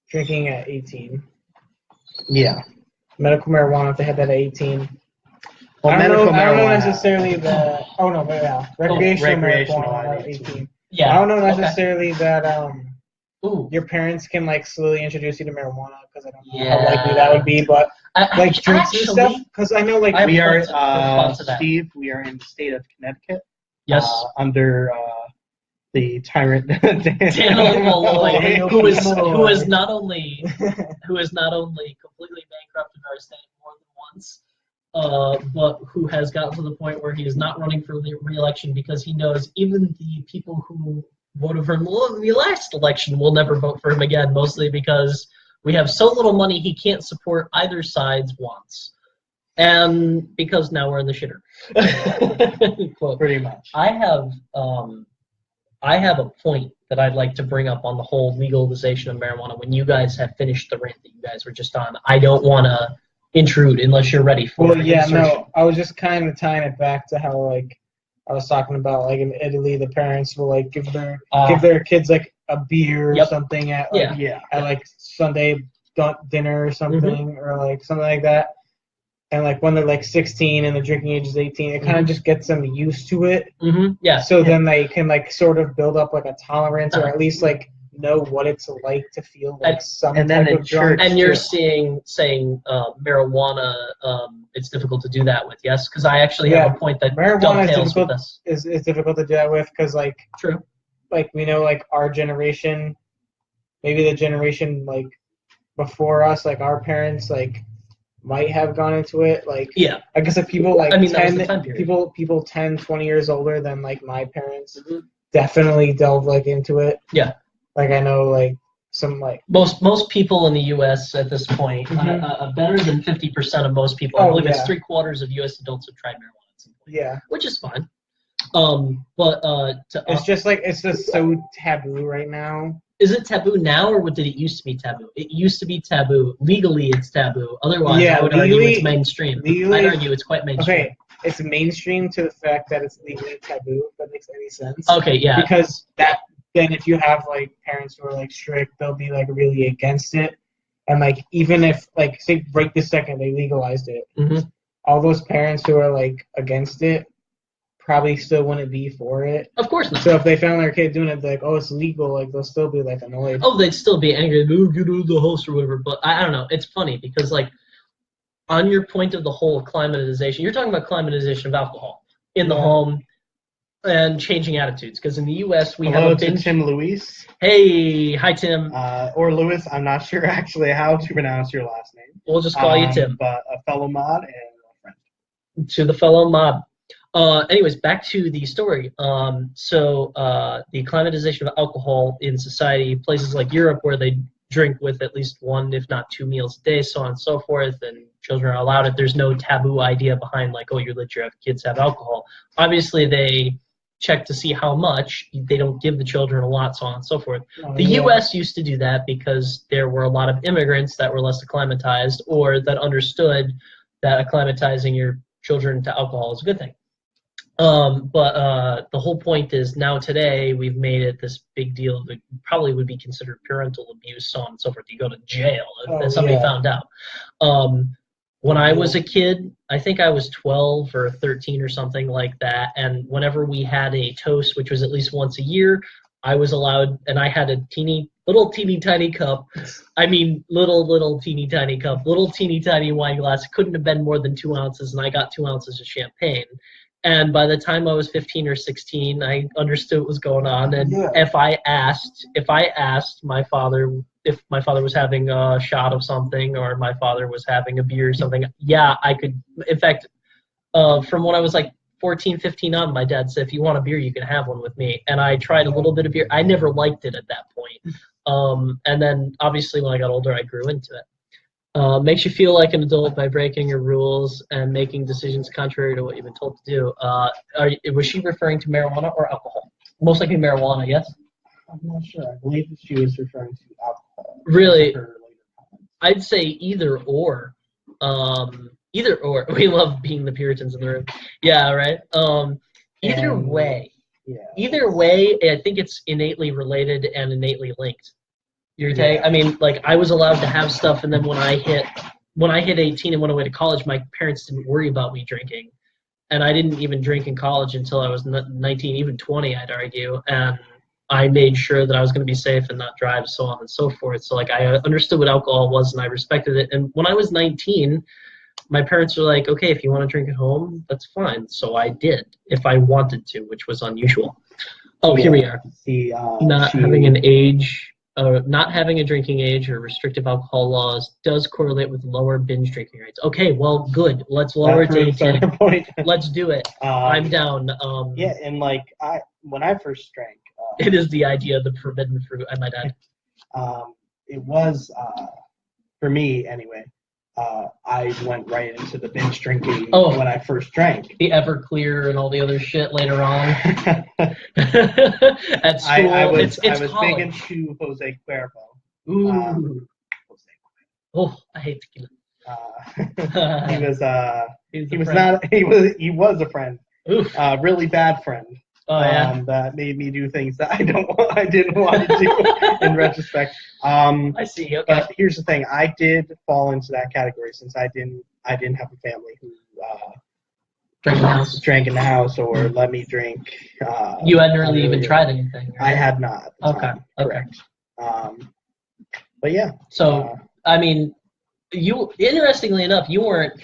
drinking at 18. Yeah. Medical marijuana, if they had that at 18. Well, I don't know necessarily that. Oh, no, but yeah. Recreational marijuana at 18. Yeah. I don't know necessarily that Ooh. your parents can, like, slowly introduce you to marijuana because I don't know how likely that would be, but. Like drinks and stuff, because I know like we are Steve. We are in the state of Connecticut. Yes. Under the tyrant Dan Malloy, who is not only completely bankrupted our state more than once, but who has gotten to the point where he is not running for re-election because he knows even the people who voted for him the last election will never vote for him again, mostly because we have so little money he can't support either side's wants. And because now we're in the shitter. Quote. Pretty much. I have a point that I'd like to bring up on the whole legalization of marijuana when you guys have finished the rant that you guys were just on. I don't want to intrude unless you're ready for it. Well, yeah, no, I was just kind of tying it back to how, like, I was talking about, like, in Italy, the parents will, like, give their kids, like, a beer or something at like Sunday dinner or something or like something like that, and like when they're like 16 and the drinking age is 18, it kind of just gets them used to it. So then they can like sort of build up like a tolerance or at least like know what it's like to feel like some type of drunk. And you're saying marijuana, it's difficult to do that with, yes? Because I actually have a point that dovetails with this. Is difficult to do that with because like true. Like, we know, like, our generation, maybe the generation, like, before us, like, our parents, like, might have gone into it. Like, I guess if people, like, 10, 20 years older than, like, my parents definitely delve, like, into it. Yeah. Like, I know, like, some, like... Most people in the U.S. at this point, better than 50% of most people, I believe it's 3/4 of U.S. adults have tried marijuana at some point. Yeah. Which is fine. It's just like it's just so taboo right now. Is it taboo now, or did it used to be taboo? It used to be taboo. Legally, it's taboo. Otherwise, I would argue it's mainstream. I'd argue it's quite mainstream. Okay, it's mainstream to the fact that it's legally taboo. If that makes any sense. Okay, yeah. Because then if you have like parents who are like strict, they'll be like really against it, and like even if like say right this second they legalized it, all those parents who are like against it probably still wouldn't be for it. Of course not. So if they found their kid doing it, like, oh, it's legal, like, they'll still be, like, annoyed. Oh, they'd still be angry. Oh, get out of the house or whatever. But I don't know. It's funny because, like, on your point of the whole climatization, you're talking about climatization of alcohol in the home. and changing attitudes. Because in the U.S. we Hello have a to binge. Tim Luis. Hey, hi Tim. Or Lewis. I'm not sure actually how to pronounce your last name. We'll just call you Tim. But a fellow mod and a friend. To the fellow mob. Anyways, back to the story. So the acclimatization of alcohol in society, places like Europe where they drink with at least one, if not two meals a day, so on and so forth, and children are allowed it. There's no taboo idea behind like, oh, you let your kids have alcohol. Obviously, they check to see how much. They don't give the children a lot, so on and so forth. The U.S. used to do that because there were a lot of immigrants that were less acclimatized or that understood that acclimatizing your children to alcohol is a good thing. But the whole point is now today we've made it this big deal that probably would be considered parental abuse, so on and so forth. You go to jail if somebody found out. When I was a kid, I think I was 12 or 13 or something like that, and whenever we had a toast, which was at least once a year, I was allowed, and I had a little teeny tiny cup. I mean, little teeny tiny cup, little teeny tiny wine glass. It couldn't have been more than 2 ounces, and I got 2 ounces of champagne. And by the time I was 15 or 16, I understood what was going on. And if I asked my father if my father was having a shot of something or my father was having a beer or something, yeah, I could. In fact, from when I was like 14, 15 on, my dad said, if you want a beer, you can have one with me. And I tried a little bit of beer. I never liked it at that point. And then obviously when I got older, I grew into it. Makes you feel like an adult by breaking your rules and making decisions contrary to what you've been told to do. Was she referring to marijuana or alcohol? Most likely marijuana, yes? I'm not sure. I believe she was referring to alcohol. Really? I'd say either or. Either or. We love being the Puritans in the room. Yeah, right? Either way. Yeah. Either way, I think it's innately related and innately linked. You're saying, I mean, like I was allowed to have stuff, and then when I hit 18 and went away to college, my parents didn't worry about me drinking, and I didn't even drink in college until I was 19, even 20, I'd argue, and I made sure that I was going to be safe and not drive, so on and so forth. So like I understood what alcohol was, and I respected it. And when I was 19, my parents were like, okay, if you want to drink at home, that's fine. So I did, if I wanted to, which was unusual. Oh, here we are. Not having a drinking age or restrictive alcohol laws does correlate with lower binge drinking rates. Okay, well, good. Let's lower it to 18. Let's do it. I'm down. Yeah, and like when I first drank, it is the idea of the forbidden fruit. I might add. It was for me anyway. I went right into the binge drinking when I first drank. The Everclear and all the other shit later on. At school, I was college. big into Jose Cuervo. Ooh. Oh, I hate tequila. He was a friend. Oof. Really bad friend. Oh yeah. That made me do things that I didn't want to do in retrospect. I see. Okay. But here's the thing: I did fall into that category since I didn't have a family who drank in the house or let me drink. You hadn't really even tried anything. Right? I had not. At the time. Okay. Correct. But yeah. So I mean, interestingly enough, you weren't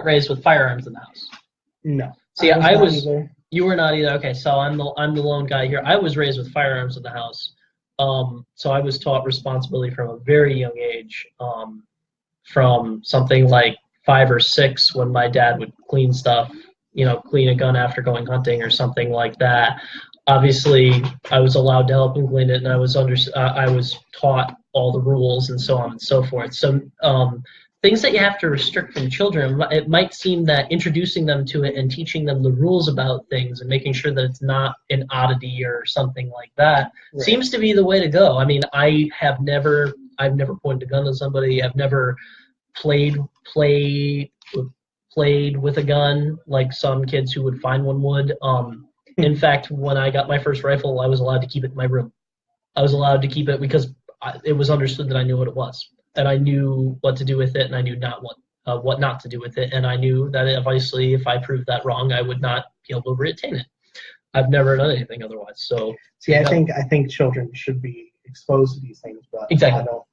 raised with firearms in the house. No. See, I was. You were not either. Okay, so I'm the lone guy here. I was raised with firearms in the house, so I was taught responsibility from a very young age. From something like 5 or 6, when my dad would clean stuff, clean a gun after going hunting or something like that. Obviously, I was allowed to help him clean it, and I was taught all the rules and so on and so forth. So things that you have to restrict from children, it might seem that introducing them to it and teaching them the rules about things and making sure that it's not an oddity or something like that seems to be the way to go. I mean, I've never pointed a gun at somebody. I've never played with a gun like some kids who would find one would. In fact, when I got my first rifle, I was allowed to keep it in my room. I was allowed to keep it because it was understood that I knew what it was. And I knew what to do with it, and I knew what not to do with it, and I knew that obviously if I proved that wrong, I would not be able to retain it. I've never done anything otherwise. So see, I think children should be exposed to these things, but exactly. I don't.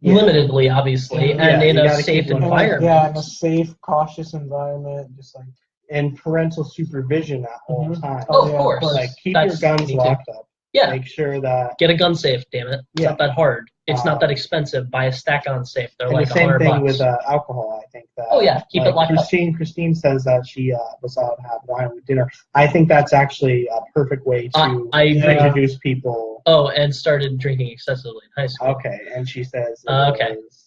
Limitedly, obviously, and in a safe environment. Yeah, in a safe, cautious environment, just like and parental supervision at all Mhm. times. Oh, of yeah, course. Like keep That's your guns me too. locked up. Yeah. Make sure that. Get a gun safe, damn it. It's Yeah. not that hard. It's not that Um, expensive. Buy a stack on safe. They're And like the same $100. thing with alcohol. I think that. Oh, yeah, keep it locked up. Christine says that she was out to have wine with dinner. I think that's actually a perfect way to I agree. introduce people. Oh, and started drinking excessively in high school. Okay, and she says it Okay. was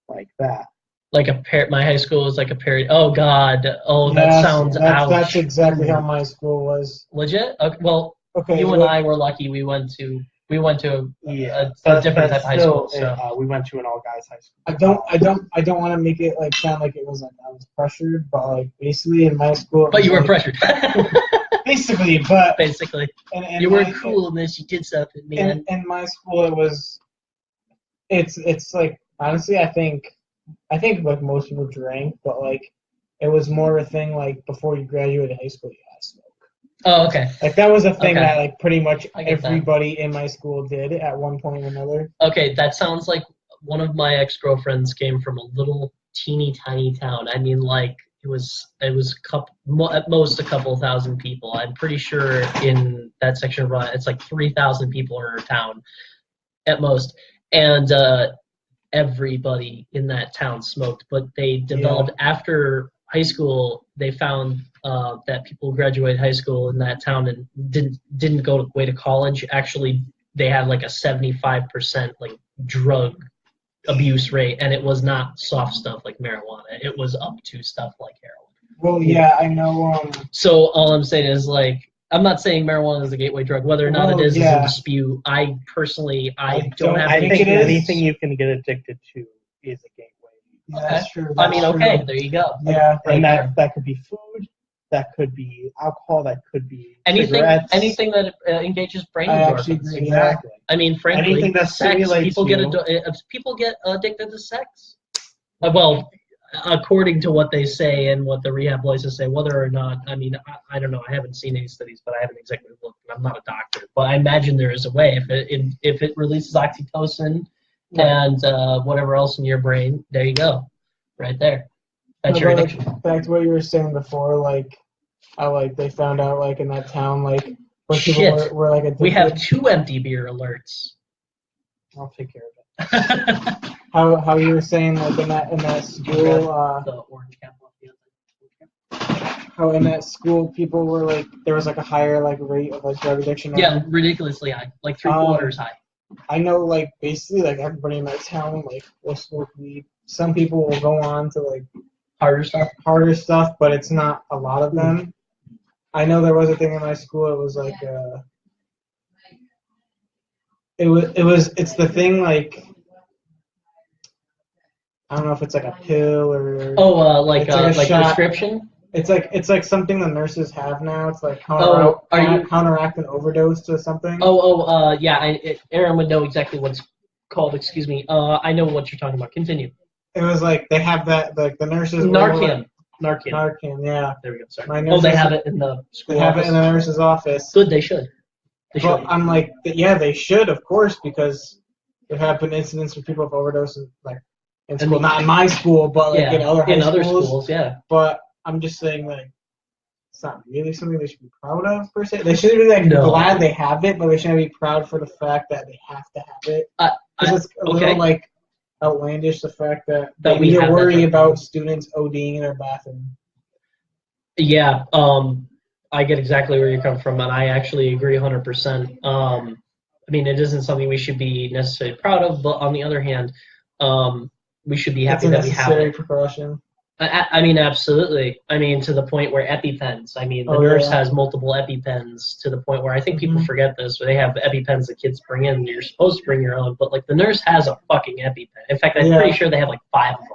like that. Like my high school was like a period. Oh God. Oh, that Yes, sounds ouch. That's exactly how my school was. Legit. Okay, well, Okay, you and I were lucky. We went to Yeah, a different type of high school. So. We went to an all guys high school. I don't want to make it like sound like it was like I was pressured, but like basically in my school. it But was, you were like, pressured. Basically, but Basically, and you were my- cool, and then she did something, man. In my school, it was. It's like honestly, I think like most people drank, but like it was more a thing like before you graduated high school, you had to smoke. Oh, okay. Like that was a thing Okay. that like pretty much I get that. everybody in my school did at one point or another. Okay, that sounds like one of my ex-girlfriends came from a little teeny tiny town. I mean, like it was at most a couple thousand people. I'm pretty sure in that section of Rhode, it's like 3,000 people in her town at most, and everybody in that town smoked. But they developed after high school. They found that people who graduated high school in that town and didn't go away to college. Actually, they had like a 75% like drug abuse rate, and it was not soft stuff like marijuana. It was up to stuff like heroin. Well, yeah, I know. So all I'm saying is like I'm not saying marijuana is a gateway drug. Whether or not it is a dispute. I personally don't have. I an think issue. anything you can get addicted to is a gateway. Yeah, that's true. I mean, that's okay, true. there you go. Yeah, And that could be food, that could be alcohol, that could be anything that engages brain I actually endorphins. agree. Exactly. I mean, frankly, Anything that sex. stimulates People get addicted to sex. Well, according to what they say and what the rehab places say, whether or not, I mean, I don't know. I haven't seen any studies, but I haven't exactly looked. I'm not a doctor, but I imagine there is a way. If it releases oxytocin and whatever else in your brain, there you go, right there. That's your addiction. Back to what you were saying before, like how like they found out like in that town like when people were like addicted. We have 2 empty beer alerts. I'll take care of it. How you were saying like in that school the orange cap off the how in that school people were like there was like a higher like rate of like drug addiction. Yeah, ridiculously high, like 3/4 high. I know like basically like everybody in that town like will smoke weed. Some people will go on to like harder stuff, but it's not a lot of them. I know there was a thing in my school. It was like it's the thing like I don't know if it's like a pill or like a prescription. It's like something the nurses have now. It's like counteract an overdose to something. Yeah. Aaron would know exactly what it's called. Excuse me. I know what you're talking about. Continue. It was like they have that like the nurses. Narcan. Yeah. There we go. Sorry. They have it in the school. They have it in the nurse's office. Good. They should. But I'm like, yeah, they should, of course, because there have been incidents where people have overdosed like in school. Not in my school, but like in other schools. Yeah. But I'm just saying, like, it's not really something they should be proud of per se. They should be like glad they have it, but they shouldn't be proud for the fact that they have to have it. Because it's a little like outlandish the fact that we need to worry about students ODing in their bathroom. Yeah. I get exactly where you're coming from, and I actually agree 100%. I mean, it isn't something we should be necessarily proud of, but on the other hand, we should be happy that we have it. Precaution. I mean, absolutely. I mean, to the point where EpiPens. I mean, the nurse has multiple EpiPens to the point where I think people forget this. Where they have EpiPens that kids bring in. You're supposed to bring your own, but like the nurse has a fucking EpiPen. In fact, I'm pretty sure they have like 5 of them.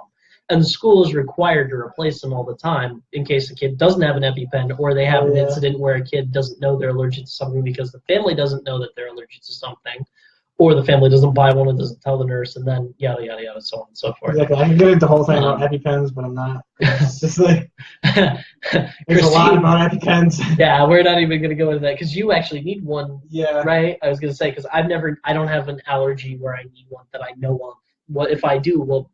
And the school is required to replace them all the time in case the kid doesn't have an EpiPen or they have an incident where a kid doesn't know they're allergic to something because the family doesn't know that they're allergic to something, or the family doesn't buy one and doesn't tell the nurse, and then yada, yada, yada, so on and so forth. Exactly. I can get into the whole thing about EpiPens, but I'm not. It's just like, there's a lot about EpiPens. Yeah, we're not even going to go into that because you actually need one, right? I was going to say, because I don't have an allergy where I need one that I know of. What if I do? Well,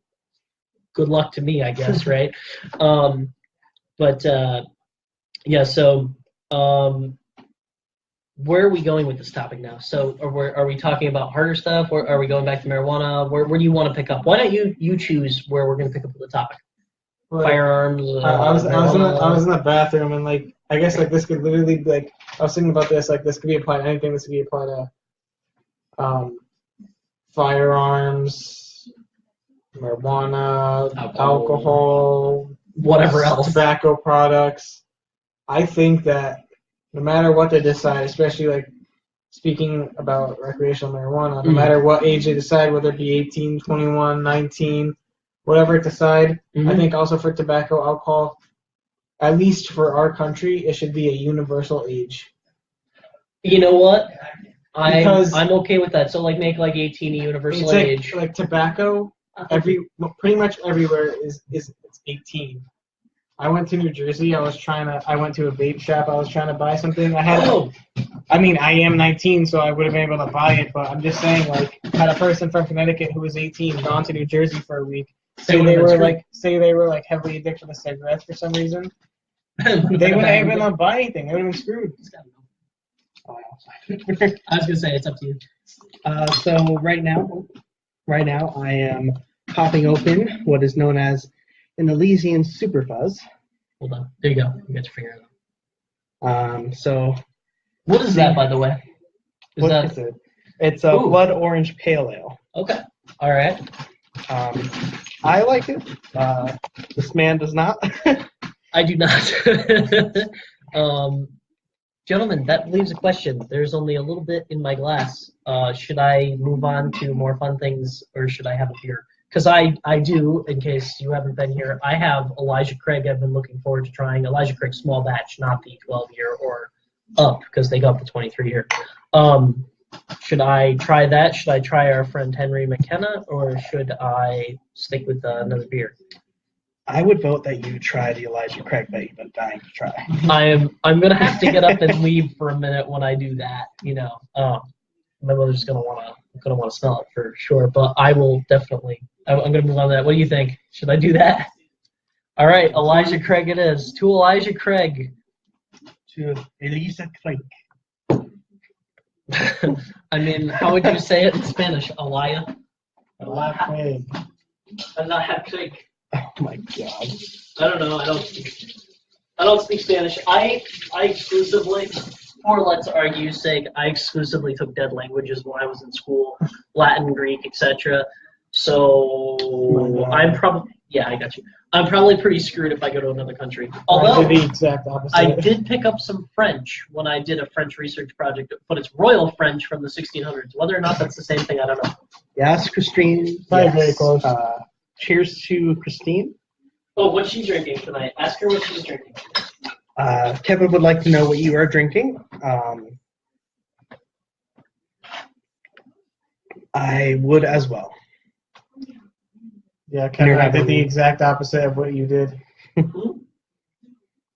good luck to me, I guess, right? But Yeah. So, where are we going with this topic now? So, are we talking about harder stuff, or are we going back to marijuana? Where do you want to pick up? Why don't you choose where we're going to pick up the topic? Like, Firearms. I was Marijuana. in the bathroom and like I guess like this could literally be, like I was thinking about this like this could be applied to anything. This could be applied to firearms, marijuana, alcohol, whatever else. tobacco products. I think that no matter what they decide, especially like speaking about recreational marijuana, no matter what age they decide, whether it be 18, 21, 19, whatever it decide, I think also for tobacco, alcohol, at least for our country, it should be a universal age. You know what? Because I'm okay with that. So like make like 18 a universal age. Like tobacco, pretty much everywhere is it's 18. I went to New Jersey. I went to a vape shop. I was trying to buy something. I am 19, so I would have been able to buy it. But I'm just saying, like, had a person from Connecticut who was 18 gone to New Jersey for a week, say they were like heavily addicted to cigarettes for some reason, they wouldn't have been able to buy anything. They would have been screwed. I was gonna say it's up to you. So right now I am popping open what is known as an Elysian Super Fuzz. Hold on. There you go. You got your finger out. So what is that, by the way? Is it? It's a blood orange pale ale. Okay. All right. I like it. This man does not. I do not. Gentlemen, that leaves a question. There's only a little bit in my glass. Should I move on to more fun things, or should I have a beer? Because I do, in case you haven't been here, I have Elijah Craig I've been looking forward to trying. Elijah Craig small batch, not the 12-year or up, because they got the 23-year. Should I try that? Should I try our friend Henry McKenna, or should I stick with another beer? I would vote that you try the Elijah Craig that you've been dying to try. I'm gonna have to get up and leave for a minute when I do that. You know, my mother's gonna wanna smell it for sure. But I will definitely. I'm gonna move on to that. What do you think? Should I do that? All right, Elijah Craig it is. To Elijah Craig. To Elisa Craig. I mean, how would you say it in Spanish? Elijah Craig. Elijah Craig. Oh my god. I don't know. I don't speak Spanish. I exclusively, for let's argue's sake, I exclusively took dead languages when I was in school, Latin, Greek, etc. So I'm probably I got you. I'm probably pretty screwed if I go to another country. Although the exact opposite. I did pick up some French when I did a French research project, but it's Royal French from the 1600s. Whether or not that's the same thing, I don't know. Yes, Christine. Yes. Very close. Cheers to Christine. Oh, what's she drinking tonight? Ask her what she's drinking. Kevin would like to know what you are drinking. I would as well. Yeah, Kevin, I did the exact opposite of what you did.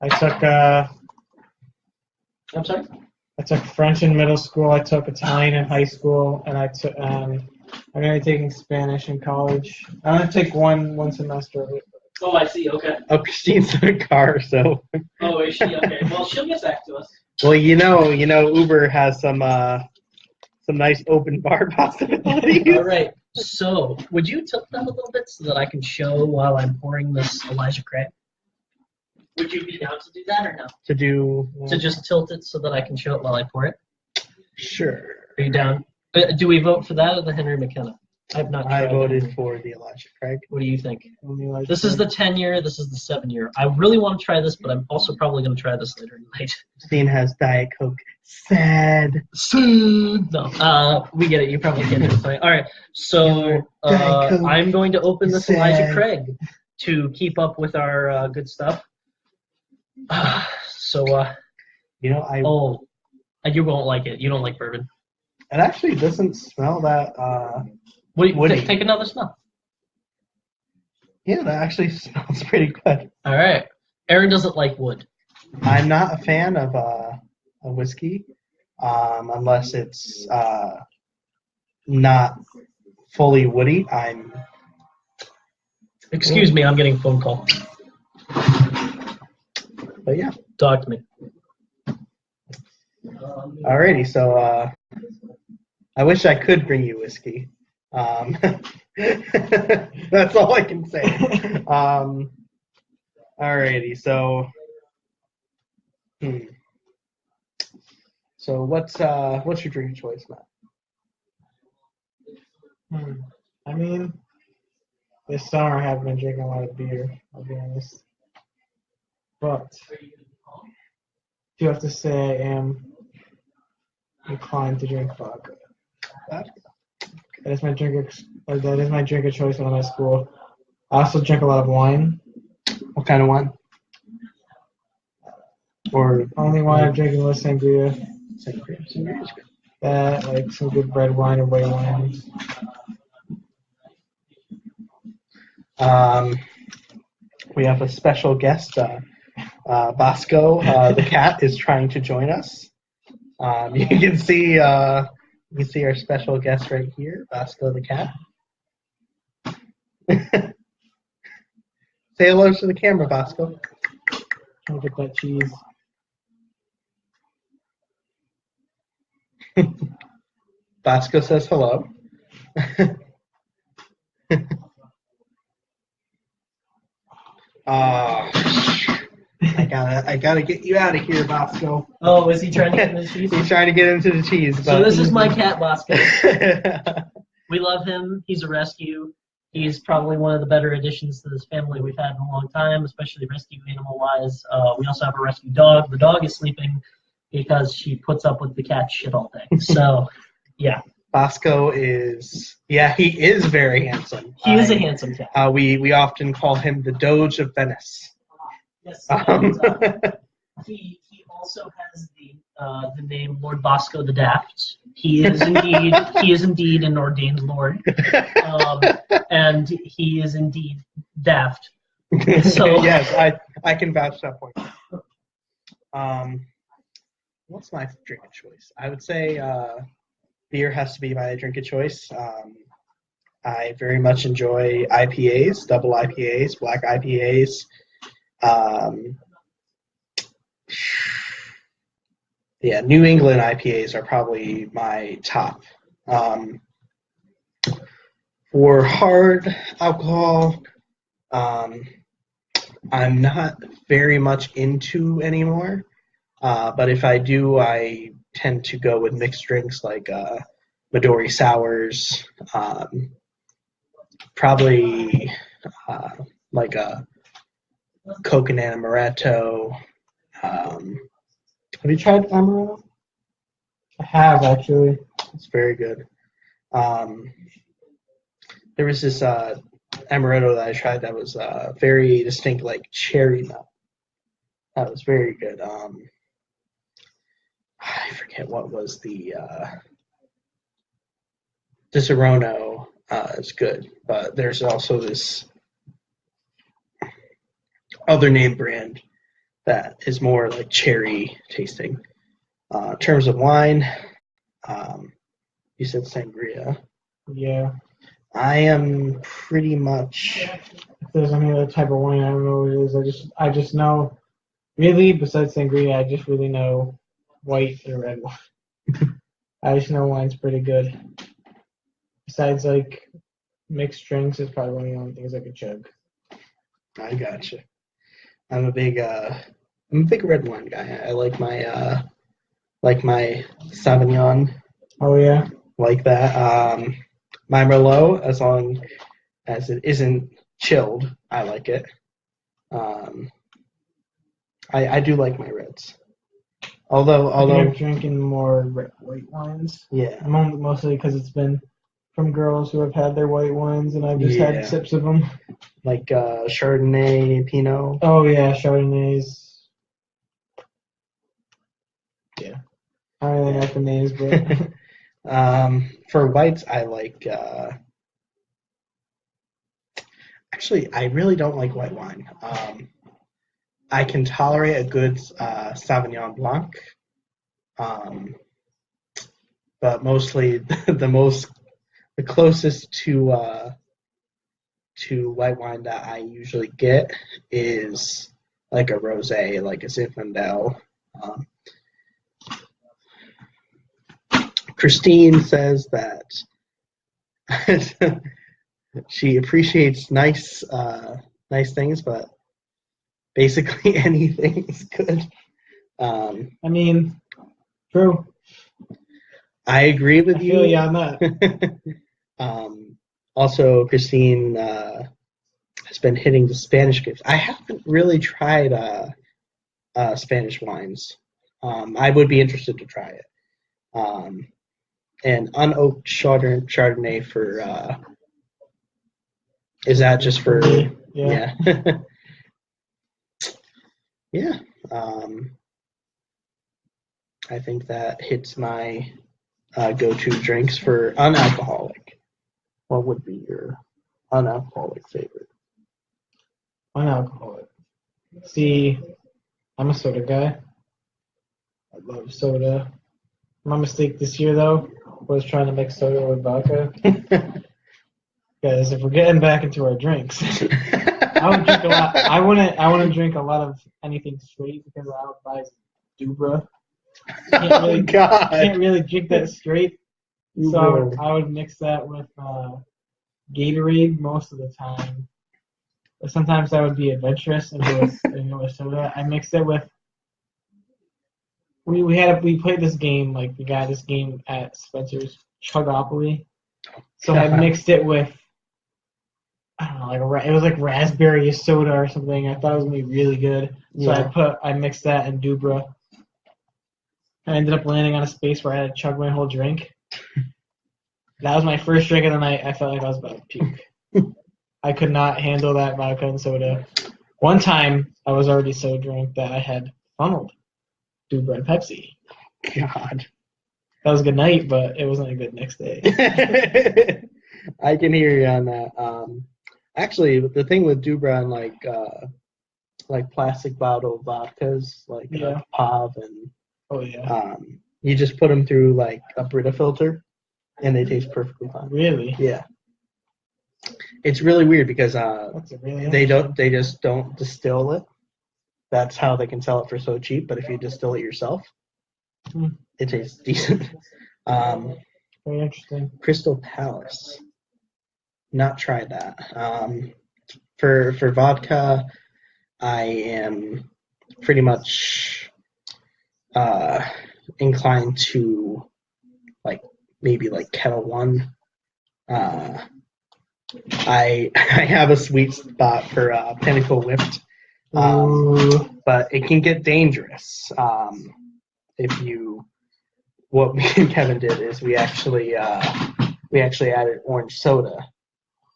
I took I'm sorry? I took French in middle school. I took Italian in high school, and I'm going to be taking Spanish in college. I'm going to take one semester of it. Oh, I see. Okay. Oh, Christine's in a car, so. Oh, is she? Okay. Well, she'll get back to us. Well, you know, Uber has some nice open bar possibilities. All right. So, would you tilt that a little bit so that I can show while I'm pouring this Elijah Craig? Would you be down to do that or no? To just tilt it so that I can show it while I pour it? Sure. Are you down? Do we vote for that or the Henry McKenna? I voted for the Elijah Craig. What do you think? This is the 10-year. This is the 7-year. I really want to try this, but I'm also probably going to try this later tonight. Christine has Diet Coke. Sad. No, we get it. You probably can't do it. All right. So I'm going to open this Elijah Craig to keep up with our good stuff. You won't like it. You don't like bourbon. It actually doesn't smell that woody. Take another smell. Yeah, that actually smells pretty good. All right. Aaron doesn't like wood. I'm not a fan of whiskey, unless it's not fully woody. Excuse me, I'm getting a phone call. But yeah. Talk to me. Alrighty, so I wish I could bring you whiskey. That's all I can say. Alrighty, so so what's your drink of choice, Matt? I mean, this summer I have been drinking a lot of beer, I'll be honest. But I do have to say I am inclined to drink vodka. That is my drink of choice when I'm at school. I also drink a lot of wine. What kind of wine? Or only wine I'm drinking was sangria. Sangria. That, like some good red wine or white wines. We have a special guest, Bosco, the cat, is trying to join us. You can see our special guest right here, Bosco the cat. Say hello to the camera, Bosco. Look at that cheese. Bosco says hello. I gotta get you out of here, Bosco. Oh, is he trying to get into the cheese? He's trying to get into the cheese. But So this is my cat, Bosco. We love him. He's a rescue. He's probably one of the better additions to this family we've had in a long time, especially rescue animal-wise. We also have a rescue dog. The dog is sleeping because she puts up with the cat shit all day. So, yeah. Bosco is, he is very handsome. He is a handsome cat. We often call him the Doge of Venice. Yes. And, he also has the name Lord Bosco the Daft. He is indeed an ordained lord, and he is indeed daft. So yes, I can vouch that point. What's my drink of choice? I would say beer has to be my drink of choice. I very much enjoy IPAs, double IPAs, black IPAs. New England IPAs are probably my top. For hard alcohol, I'm not very much into anymore. But if I do, I tend to go with mixed drinks like Midori sours, probably like a coconut amaretto. Have you tried amaretto? I have, actually. It's very good. There was this amaretto that I tried that was very distinct, like cherry nut. That was very good. I forget what was the Disaronno is good, but there's also this other name brand that is more like cherry tasting. In terms of wine, you said sangria. Yeah. I am pretty much. If there's any other type of wine, I don't know what it is. I just know, really, besides sangria, I just really know white or red wine. I just know wine's pretty good. Besides, like, mixed drinks is probably one of the only things I could chug. I gotcha. I'm a big red wine guy. I like my Sauvignon. Oh yeah. Like that. My Merlot, as long as it isn't chilled, I like it. I do like my reds. Although I'm drinking more white wines. Yeah. Mostly because it's been from girls who have had their white wines, and I've just had sips of them. Like Chardonnay, Pinot. Oh yeah, Chardonnays. Yeah. I don't really like the names, but for whites, I like. Actually, I really don't like white wine. I can tolerate a good Sauvignon Blanc, but mostly the closest to white wine that I usually get is like a rosé, like a Zinfandel. Christine says that she appreciates nice things, but basically anything is good. I mean, true. I agree with I you. feel you on that. Also, Christine has been hitting the Spanish gifts. I haven't really tried Spanish wines. I would be interested to try it. And unoaked Chardonnay for is that just for me? Yeah. Yeah. I think that hits my go-to drinks for unalcoholic. What would be your unalcoholic favorite? Unalcoholic. See, I'm a soda guy. I love soda. My mistake this year, though, was trying to mix soda with vodka. Because if we're getting back into our drinks, I would drink a lot. I wouldn't drink a lot of anything straight because I would buy Dubra. Can't really drink that straight. So I would mix that with Gatorade most of the time. But sometimes I would be adventurous and go with soda. I mixed it with. We played this game, like we got this game at Spencer's, Chugopoly. So I mixed it with, I don't know, it was like raspberry soda or something. I thought it was gonna be really good. So I mixed that in Dubra. I ended up landing on a space where I had to chug my whole drink. That was my first drink of the night. I felt like I was about to puke. I could not handle that vodka and soda. One time, I was already so drunk that I had funneled Dubra and Pepsi. God. That was a good night, but it wasn't a good next day. I can hear you on that. Actually, the thing with Dubra and like plastic bottle vodkas, like Pav and you just put them through like a Brita filter, and they taste perfectly fine. Really? Yeah. It's really weird because they just don't distill it. That's how they can sell it for so cheap. But if you distill it yourself, it tastes decent. Very interesting. Crystal Palace. Not tried that. For vodka, I am pretty much inclined to maybe Kettle One. I have a sweet spot for Pinnacle Whipped, but it can get dangerous. What me and Kevin did is we actually added orange soda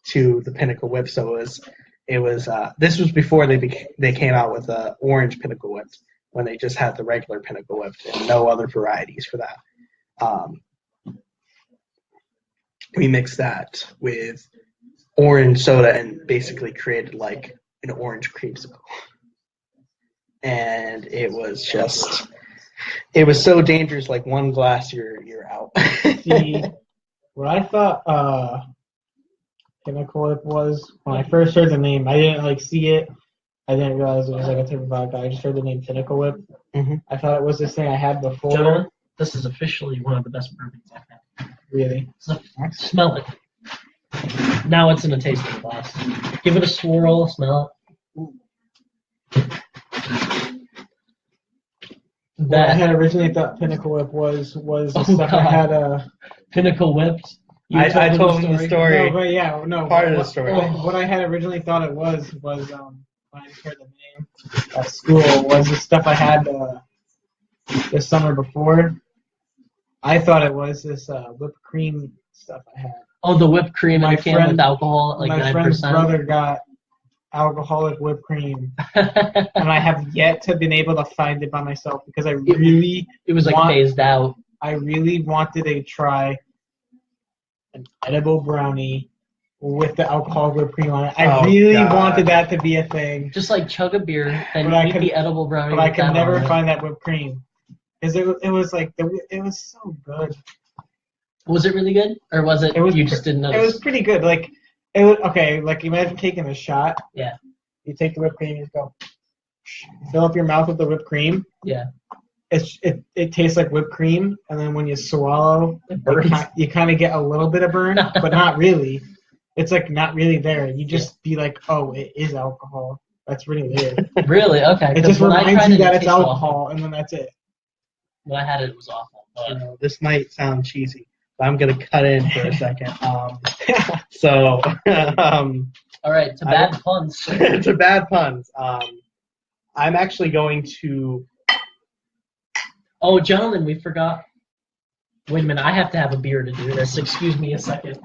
to the Pinnacle Whip, so it was this was before they came out with the orange Pinnacle Whip, when they just had the regular Pinnacle Whip and no other varieties for that. We mixed that with orange soda and basically created like an orange creamsicle. And it was so dangerous, like one glass you're out. See, what I thought Pinnacle Whip was, when I first heard the name, I didn't see it. I didn't realize it was like a type of vodka. I just heard the name Pinnacle Whip. Mm-hmm. I thought it was this thing I had before. Gentlemen, this is officially one of the best bourbons I've had. Really? So, smell it. Now it's in a tasting glass. Give it a swirl, smell it. What I had originally thought Pinnacle Whip was the stuff I had. Pinnacle Whipped. I told him the story. No, part of the story. What I had originally thought it was when I heard the name at school was the stuff I had this summer before. I thought it was this whipped cream stuff I had. Oh, the whipped cream in a can with alcohol at like 9%. My friend's brother got alcoholic whipped cream, and I have yet to been able to find it by myself because it was phased out. I really wanted to try an edible brownie with the alcohol whipped cream on it. I really wanted that to be a thing. Just like chug a beer and eat the edible brownie. But I could never find that whipped cream because it was so good. Was it really good, or was it? You just didn't notice? It was pretty good. Imagine taking a shot. Yeah. You take the whipped cream, you just go. fill up your mouth with the whipped cream. Yeah. It tastes like whipped cream, and then when you swallow, It burns. you kind of get a little bit of burn, but not really. It's like not really there. You just be like, oh, it is alcohol. That's really weird. Really? Okay. It 'cause just when I reminds tried you it, that it it's tasted alcohol, awful. and then that's it. When I had it, it was awful. But This might sound cheesy, but I'm gonna cut in for a second. So, all right, to bad puns. to bad puns. I'm actually going to. Oh, gentlemen, we forgot. Wait a minute, I have to have a beer to do this. Excuse me a second.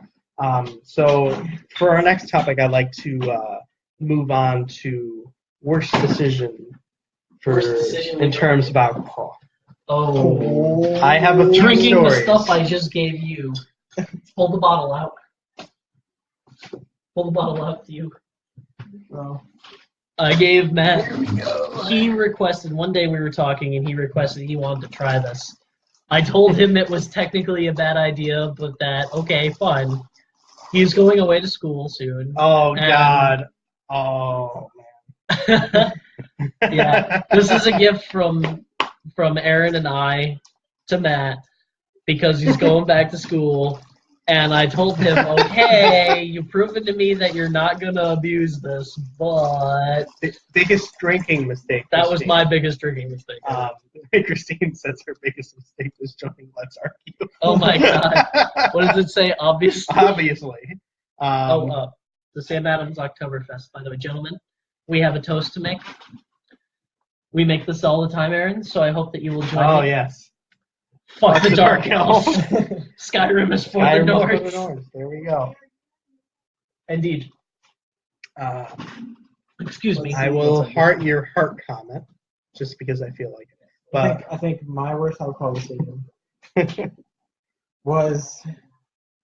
So for our next topic, I'd like to move on to worst decision in terms of alcohol. Oh. I have a few Drinking stories. the stuff I just gave you. Pull the bottle out. Pull the bottle out to you. Oh. I gave Matt. He requested, one day we were talking and he requested he wanted to try this. I told him it was technically a bad idea, but that, okay, fine. He's going away to school soon. Oh, and- God. Oh, man. Yeah, this is a gift from Aaron and I to Matt because he's going back to school. And I told him, okay, you've proven to me that you're not going to abuse this, but... Biggest drinking mistake. That was Christine. my biggest drinking mistake. Christine says her biggest mistake was joining Let's Argue. Oh my God. What does it say? Obviously. Obviously. The Sam Adams Oktoberfest, by the way. Gentlemen, we have a toast to make. We make this all the time, Aaron, so I hope that you will join Oh, me. yes. Fuck the dark elves. Skyrim is for the Nords. There we go. Indeed. Excuse me. I will heart your heart comment, just because I feel like it. But I think my worst alcohol decision was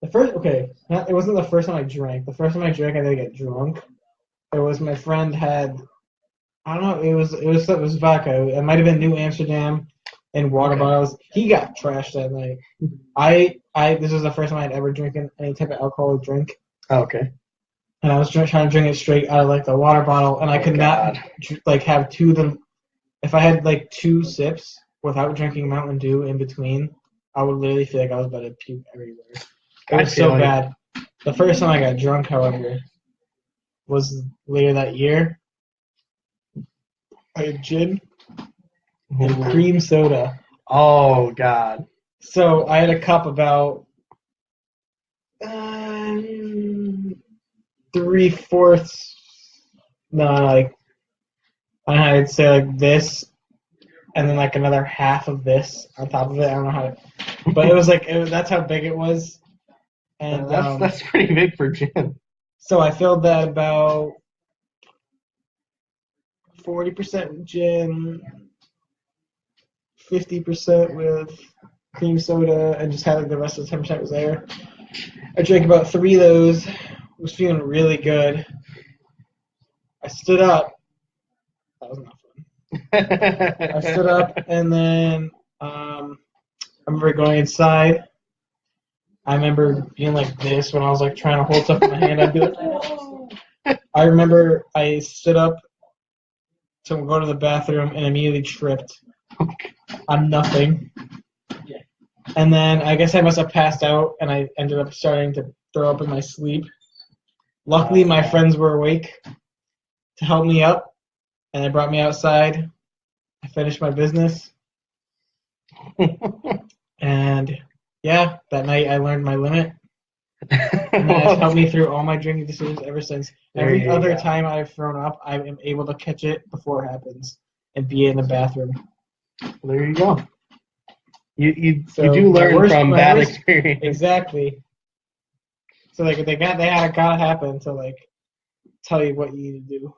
the first. Okay, it wasn't the first time I drank. The first time I drank, I didn't get drunk. It was my friend had. I don't know. It was vodka. It might have been New Amsterdam and water bottles. He got trashed that night. This was the first time I'd ever drinking any type of alcoholic drink. okay. And I was trying to drink it straight out of like the water bottle, and I could not like have two of them. If I had like two sips without drinking Mountain Dew in between, I would literally feel like I was about to puke everywhere. It was so bad. The first time I got drunk, however, was later that year. I had gin and cream soda. Oh, God. So I had a cup about 3/4. No, like I'd say like this, and then like another half of this on top of it. I don't know how, but it was like that's how big it was. And That's pretty big for gin. so I filled that about 40% with gin, 50% with cream soda, and just had like the rest of the 10% was there. I drank about 3 of those. Was feeling really good. I stood up. That was not fun. I stood up, and then I remember going inside. I remember being like this when I was like trying to hold stuff in my hand. I'd be like, whoa. I remember I stood up to go to the bathroom and immediately tripped on nothing. And then I guess I must have passed out, and I ended up starting to throw up in my sleep. Luckily, my friends were awake to help me up, and they brought me outside. I finished my business. And yeah, that night I learned my limit. And that has helped me through all my drinking decisions ever since. Every other time I've thrown up, I am able to catch it before it happens and be in the bathroom. There you go. You do learn from bad experience. Exactly. So like they had it gotta happen to like tell you what you need to do.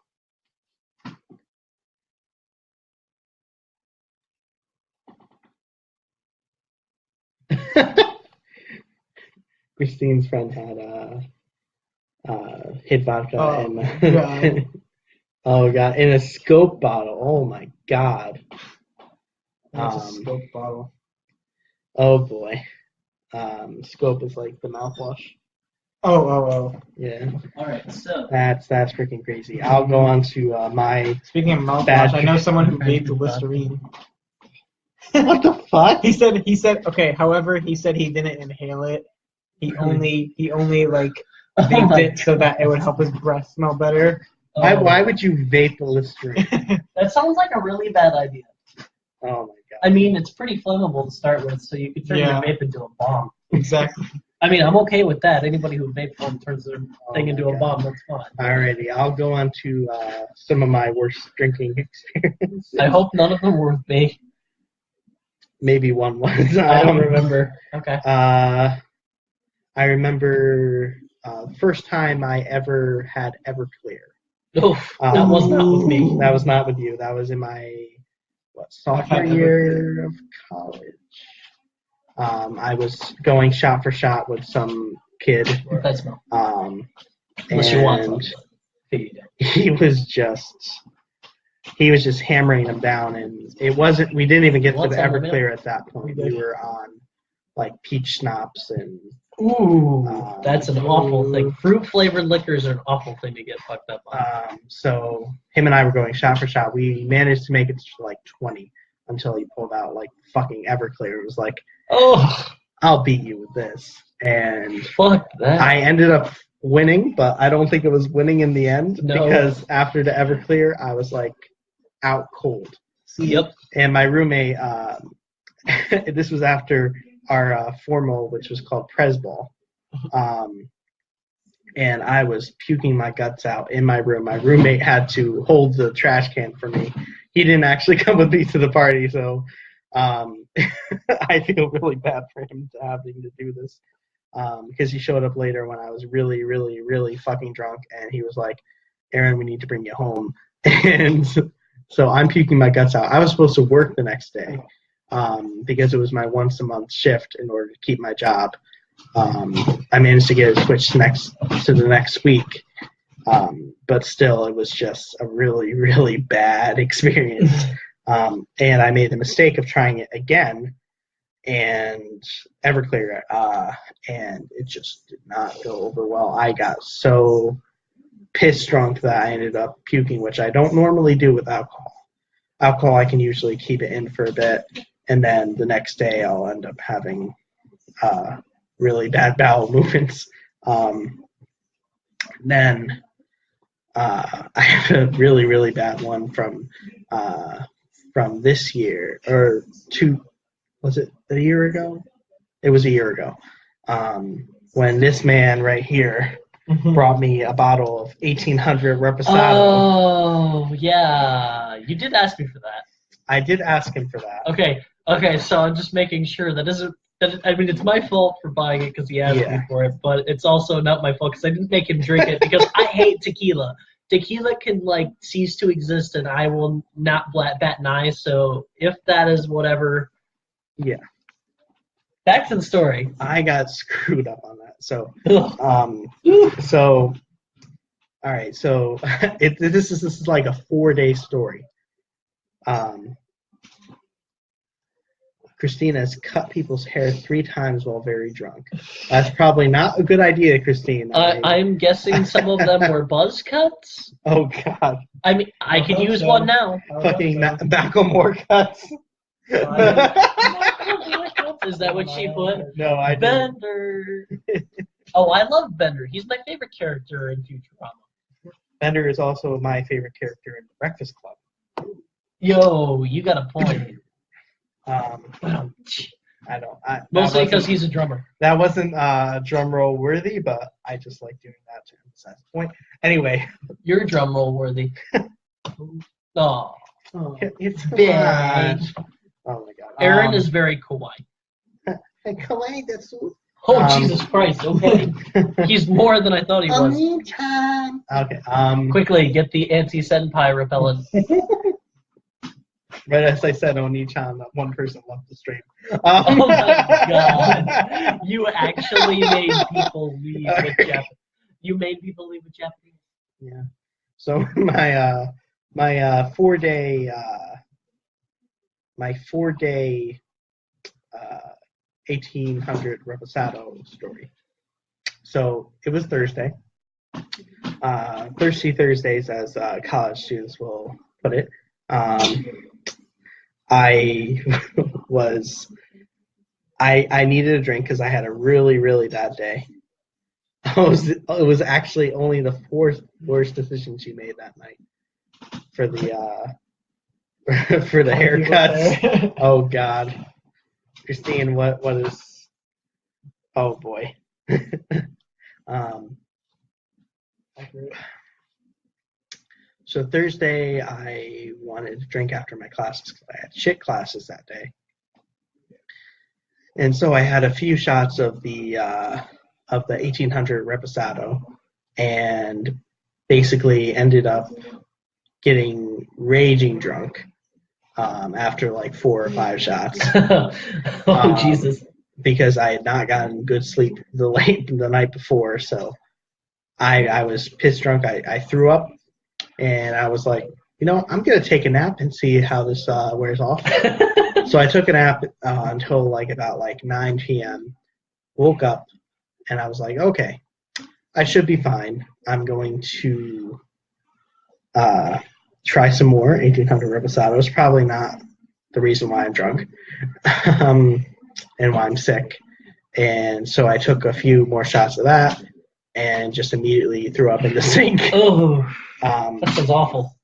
Christine's friend had hid vodka God. oh god, in a scope bottle. Oh my god. That's a scope bottle. Oh boy. Scope is like the mouthwash. Oh. Yeah, All right, so that's freaking crazy. I'll go on to my. Speaking of Bad mouthwash, I know someone who vaped Listerine. What the fuck? He said okay. However, he said he didn't inhale it. He only like Oh vaped my it so that it would help his breath smell better. Why would you vape Listerine? That sounds like a really bad idea. Oh my god. I mean, it's pretty flammable to start with, so you could turn Yeah. your vape into a bomb. Exactly. I mean, I'm okay with that. Anybody who vape one turns their thing my into a God. bomb, that's fine. Alrighty, I'll go on to some of my worst drinking experiences. I hope none of them were with me. Maybe one was. I don't remember. Okay. I remember first time I ever had Everclear. Oof, that was not with me. That was not with you. That was in my sophomore had year of college. I was going shot for shot with some kid. That's no. And Unless you want some. he was just hammering them down, and it wasn't. We didn't even get to the Everclear at that point. We were on like peach schnapps and. Ooh, that's an awful thing. Fruit flavored liquors are an awful thing to get fucked up on. So him and I were going shot for shot. We managed to make it to like 20 until he pulled out like fucking Everclear. It was like, oh, I'll beat you with this. And fuck that. I ended up winning, but I don't think it was winning in the end because after the Everclear, I was like out cold. Yep. And my roommate, this was after our formal, which was called Presball. And I was puking my guts out in my room. My roommate had to hold the trash can for me. He didn't actually come with me to the party, so I feel really bad for him having to do this. Because he showed up later when I was really, really, really fucking drunk, and he was like, Aaron, we need to bring you home. And so I'm puking my guts out. I was supposed to work the next day. Because it was my once a month shift in order to keep my job. I managed to get it switched to the next week. But still, it was just a really, really bad experience. And I made the mistake of trying it again and Everclear, and it just did not go over well. I got so piss drunk that I ended up puking, which I don't normally do with alcohol. Alcohol, I can usually keep it in for a bit. And then the next day, I'll end up having really bad bowel movements. Then I have a really, really bad one from this year, or was it a year ago? It was a year ago. When this man right here brought me a bottle of 1800 Reposado. Oh, yeah. You did ask me for that. I did ask him for that. Okay, so I'm just making sure I mean, it's my fault for buying it because he asked me for it, but it's also not my fault because I didn't make him drink it because I hate tequila. Tequila can, like, cease to exist and I will not bat an eye, so if that is whatever. Yeah. Back to the story. I got screwed up on that. So, all right, so this is like a 4-day story. Christina has cut people's hair 3 times while very drunk. That's probably not a good idea, Christine. I'm guessing some of them were buzz cuts. Oh, God. I mean, I could use one now. Fucking Macklemore cuts. Is that what she put? No, I didn't. Bender. Oh, I love Bender. He's my favorite character in Futurama. Bender is also my favorite character in The Breakfast Club. Yo, you got a point. I don't. Mostly because he's a drummer. That wasn't drum roll worthy, but I just like doing that to emphasize the point. Anyway, you're drum roll worthy. Oh, it's big. Oh my God. Aaron is very kawaii. Kawaii, that's so. Oh, Jesus Christ! Okay, he's more than I thought he was. Okay. Quickly, get the anti-senpai repellent. Right as I said, Oni-chan, that one person left the stream. Oh my God! You actually made people leave with Japanese. You made people leave with Japanese. Yeah. So my 4-day 1800 Reposado story. So it was Thursday. Thirsty Thursdays, as college students will put it. I I needed a drink because I had a really, really bad day. It was actually only the fourth worst decision she made that night for the for the haircuts. Oh God, Christine, what is? Oh boy. So Thursday, I wanted to drink after my classes because I had shit classes that day, and so I had a few shots of the 1800 Reposado, and basically ended up getting raging drunk after like 4 or 5 shots. Jesus! Because I had not gotten good sleep the night before, so I was pissed drunk. I threw up. And I was like, I'm going to take a nap and see how this wears off. So I took a nap until about 9 p.m., woke up, and I was like, okay, I should be fine. I'm going to try some more 1800 Reposados. Probably not the reason why I'm drunk and why I'm sick. And so I took a few more shots of that and just immediately threw up in the sink. Oh. That sounds awful.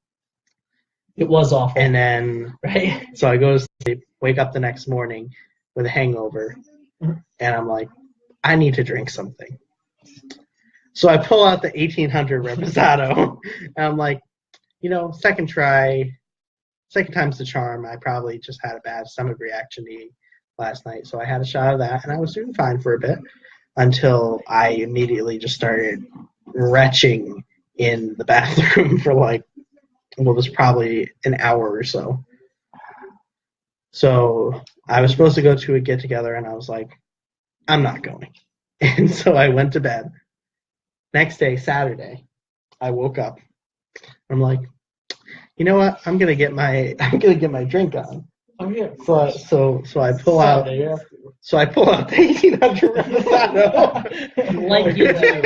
It was awful. And then, right? So I go to sleep, wake up the next morning with a hangover, and I'm like, I need to drink something. So I pull out the 1800 Reposado, and I'm like, second try, second time's the charm. I probably just had a bad stomach reaction eating last night, so I had a shot of that, and I was doing fine for a bit until I immediately just started retching in the bathroom for what was probably an hour or so. So I was supposed to go to a get-together, and I was like, I'm not going. And so I went to bed. Next day, Saturday, I woke up. I'm like, you know what? I'm gonna get my drink on. Oh yeah. So I pull out. So I pull out the 1800 Reposado. Like you do.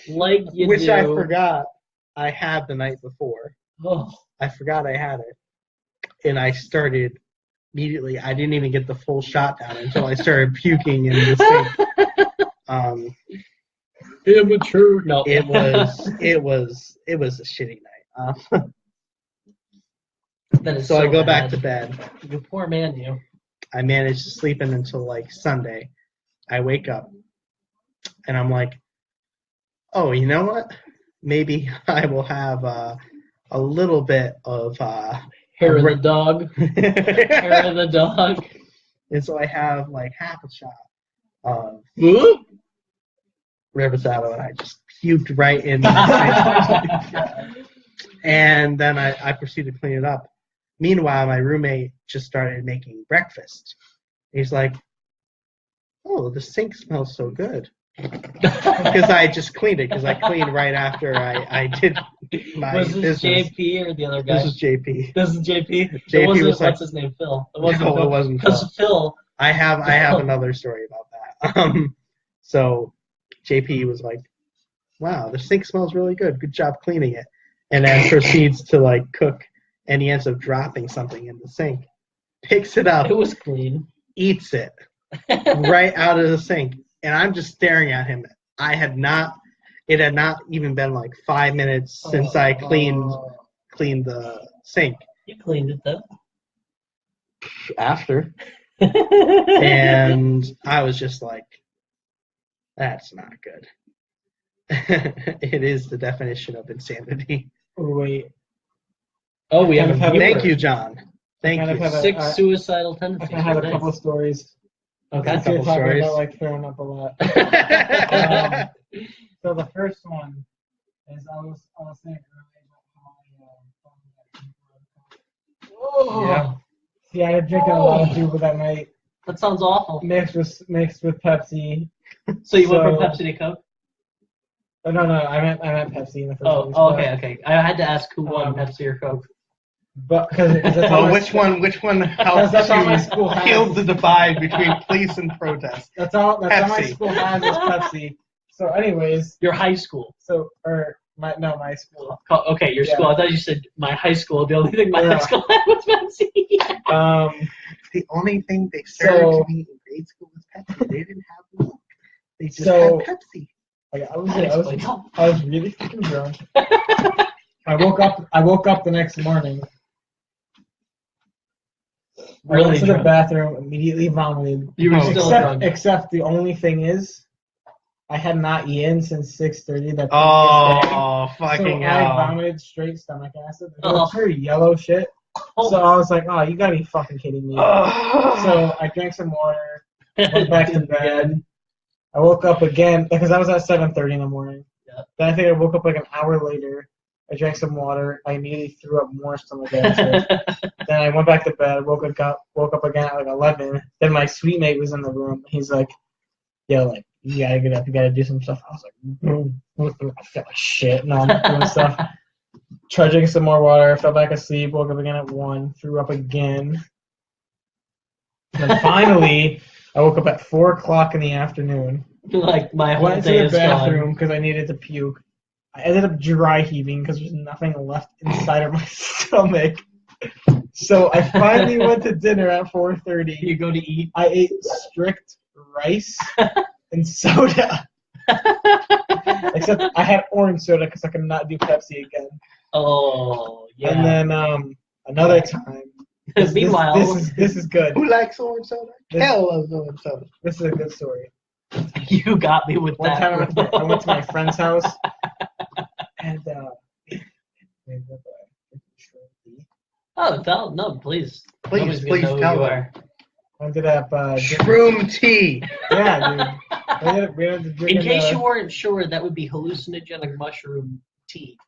Like you Which do. I forgot I had the night before. Oh. I forgot I had it. And I started immediately. I didn't even get the full shot down until I started puking in the sink. Immature. No. It was a shitty night. That is so I go bad. back to bed. You poor man, you. I managed to sleep in until Sunday. I wake up and I'm like, oh, you know what? Maybe I will have a little bit of hair of the dog. Hair of the dog. And so I have half a shot of Reposado, and I just puked right in the sink. And then I proceeded to clean it up. Meanwhile, my roommate just started making breakfast. He's like, oh, the sink smells so good. Because I just cleaned it, because I cleaned right after I did my Was this business. JP or the other guy? This is JP. This is JP? JP wasn't, was what's his name? Phil. It wasn't no, Phil. it wasn't Because Phil. I have another story about that. So JP was like, wow, the sink smells really good. Good job cleaning it. And then proceeds to cook, and he ends up dropping something in the sink. Picks it up. It was clean. Eats it right out of the sink. And I'm just staring at him. It had not even been 5 minutes since I cleaned the sink. You cleaned it though. After. And I was just like, that's not good. It is the definition of insanity. Wait. Oh, we have a viewer. Thank you, John. Thank you. 6 suicidal tendencies. I have a couple of stories. Okay. Since you're couple talking stories. about throwing up a lot. So the first one is I was saying earlier about how Oh. yeah. See, I had drinking a lot of Juba that night, That sounds awful. mixed with Pepsi. So you went from Pepsi to Coke? Oh, no, I meant Pepsi in the first place. Okay. I had to ask who won, Pepsi or Coke. But because Which one helped that's all my school to has. heal the divide between police and protest? That's all my Pepsi. school has is Pepsi. So, anyways, Your high school. My school. Okay, your school. I thought you said my high school. The only thing my high school had was Pepsi. The only thing they served to me in grade school was Pepsi. They didn't have milk. They just had Pepsi. I was really fucking drunk. I woke up the next morning. Really I went to drunk. the bathroom, immediately vomited. You were still drunk. Except the only thing is, I had not eaten since 6:30 that previous day. Oh, fucking so hell. I vomited straight stomach acid. It was very yellow shit. So I was like, oh, you gotta be fucking kidding me. So I drank some water, went back to bed. I woke up again, because I was at 7:30 in the morning. Yeah. Then I think I woke up like an hour later. I drank some water. I immediately threw up more stomach acid. Then I went back to bed, woke up again at like 11. Then my sweet mate was in the room. He's like, yo, like, you gotta get up, you gotta do some stuff. I was like, I feel like shit. No, I'm doing stuff. Tried drinking some more water, fell back asleep, woke up again at 1, threw up again. And then finally, I woke up at 4 o'clock in the afternoon. Like my whole Went day to is the bathroom gone. because I needed to puke. I ended up dry heaving because there's nothing left inside of my stomach. So I finally went to dinner at 4:30. You go to eat. I ate strict rice and soda. Except I had orange soda because I could not do Pepsi again. Oh, yeah. And then another time. Meanwhile, this is good. Who likes orange soda? Hell loves orange soda. This is a good story. you got me with One that. time I went to my friend's house, and Oh, no, please. Please, Nobody's gonna please know who tell you them. are. ended up Shroom tea. yeah, dude. We ended up In drinking, case you weren't sure, that would be hallucinogenic mushroom tea.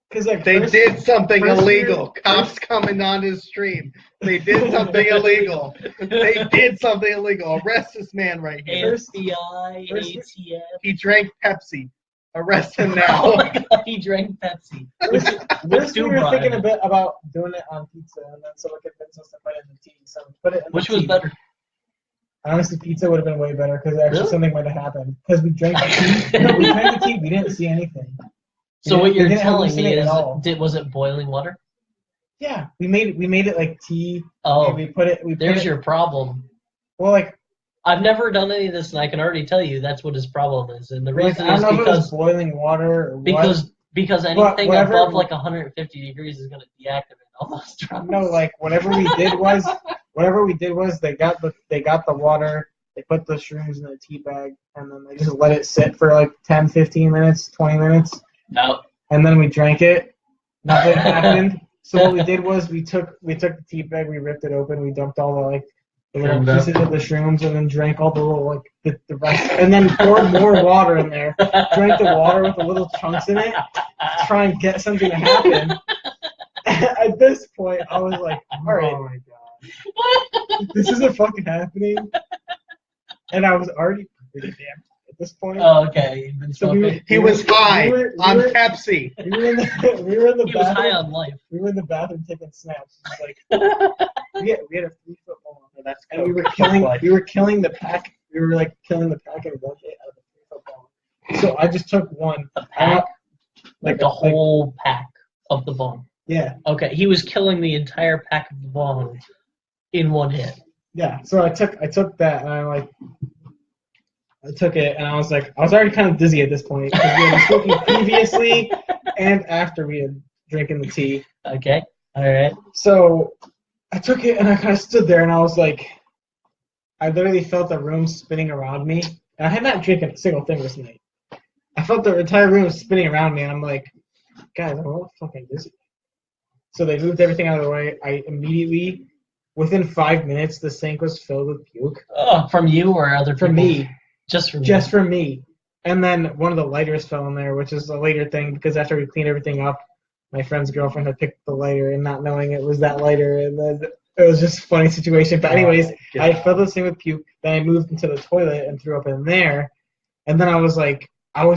because like They did something first illegal. year- Cops coming on his stream. They did something illegal. They did something illegal. Arrest this man right here. FBI, First- ATF. He drank Pepsi. Arrest him Oh now. my god, he drank Pepsi. First we were 2bros1brew. thinking a bit about doing it on pizza, and then someone convinced us to put it in the tea. So we put it in Which the was tea. better? Honestly, pizza would have been way better because actually Really? something might have happened. Because we drank the tea. No, we drank the tea. We didn't see anything. So We what didn't- you're we didn't telling me hallucinate at is, all. was it boiling water? Yeah, we made it like tea. Oh, and we put it. there's your problem. Well, like I've never done any of this, and I can already tell you that's what his problem is. And the like, reason I is don't know if it was because boiling water or because anything whatever- above like 150 degrees is going to deactivate all those drugs. No, like whatever we did was they got the water, they put the shrooms in a tea bag, and then they just let it sit for like 10, 15 minutes, 20 minutes, No. and then we drank it. Nothing happened. So what we did was we took the tea bag, we ripped it open, we dumped all the little Shroomed up. pieces of the shrooms, and then drank all the little the rest, and then poured more water in there. Drank the water with the little chunks in it, try and get something to happen. At this point, I was like, all right, Oh my god. this isn't fucking happening. And I was already pretty damn at this point. Oh, okay. You've been So we smoking. were- He was high we were- on we were- Pepsi. we were in the He was high bathroom. on life. We were in the bathroom taking snaps. It was like we had a 3-foot ball, That's and we were killing the pack. We were like killing the pack and one hit out of the 3-foot ball. So I just took one. The pack? Like the a- whole pack of the bong. Yeah, Okay, he was killing the entire pack of the bong in one hit. yeah. So I took that, and I took it, and I was already kind of dizzy at this point because we had smoking previously and after we had drinking the tea. Okay, all right. So I took it, and I kind of stood there, and I was like, I literally felt the room spinning around me, and I had not drinking a single thing this night. I felt the entire room spinning around me, and I'm like, guys, I'm all fucking dizzy. So they moved everything out of the way. I immediately, within 5 minutes, the sink was filled with puke. Oh, from you or other people? For me. Just from Just for me. And then one of the lighters fell in there, which is a later thing because after we cleaned everything up, my friend's girlfriend had picked the lighter and not knowing it was that lighter, and then it was just a funny situation. But anyways, I filled this thing with puke. Then I moved into the toilet and threw up in there. And then I was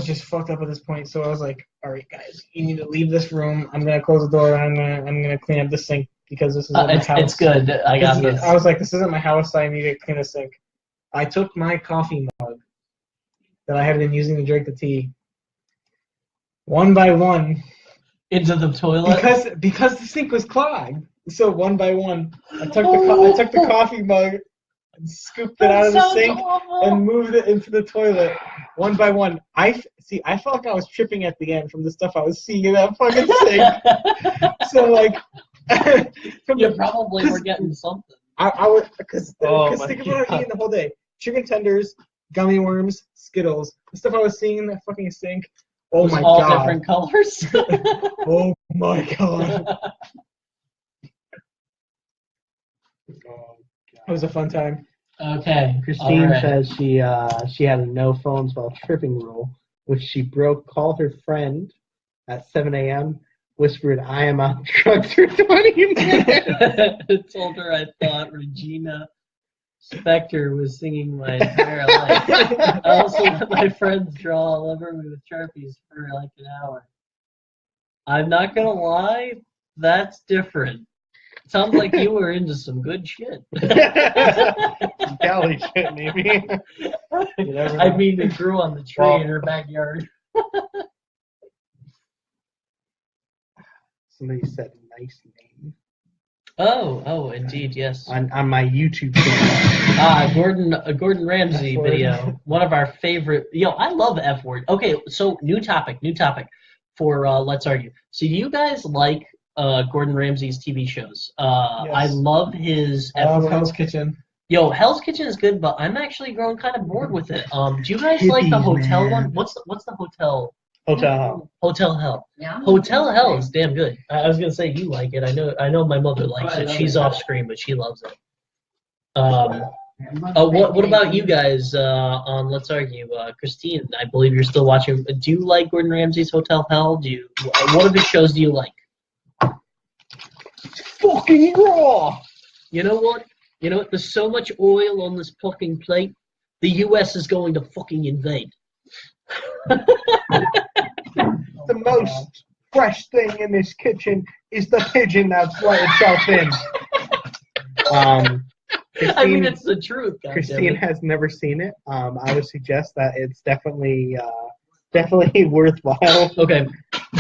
just fucked up at this point. So I was like, all right, guys, you need to leave this room. I'm gonna close the door. And I'm gonna clean up the sink because this is my house. It's good. I got this. I was like, this isn't my house. So I need to clean the sink. I took my coffee mug that I had been using to drink the tea. One by one, Into the toilet? because the sink was clogged. So one by one, I took the coffee mug and scooped it out of the sink and moved it into the toilet. One by one. I felt like I was tripping at the end from the stuff I was seeing in that fucking sink. So like, You probably were getting something. I was because Oh think my about God. eating the whole day. Chicken tenders, gummy worms, Skittles, the stuff I was seeing in that fucking sink. Oh Was my all god! different colors. Oh my god! It was a fun time. Okay. Christine all right. says she had a no phones while tripping rule, which she broke. Called her friend at 7 a.m. Whispered, "I am on drugs for 20 minutes." Told her I thought Regina Spektor was singing my entire life. I also let my friends draw all over me with Sharpies for like an hour. I'm not gonna lie, that's different. Sounds like you were into some good shit. Galley shit, maybe. You never I know. mean, it grew on the tree Well- in her backyard. Somebody said nice name Oh, indeed, yes. on my YouTube channel. Gordon Ramsay F-word. video. One of our favorite. Yo, I love F word. Okay, so new topic for Let's Argue. So do you guys like Gordon Ramsay's TV shows? I love his I F love word. Hell's Kitchen. Yo, Hell's Kitchen is good, but I'm actually growing kind of bored with it. Do you guys like the Hippies, hotel man. one? What's the hotel? Hotel Hell. Hotel Hell. Yeah. Hotel Hell is damn good. I was gonna say you like it. I know my mother likes it. She's off screen, but she loves it. What about you guys on Let's Argue? Christine, I believe you're still watching. Do you like Gordon Ramsay's Hotel Hell? What of his shows do you like? Fucking raw. You know what? There's so much oil on this fucking plate. The U.S. is going to fucking invade. The most fresh thing in this kitchen is the pigeon that's let itself in. Christine, I mean, it's the truth. Christine has never seen it. I would suggest that it's definitely worthwhile. Okay,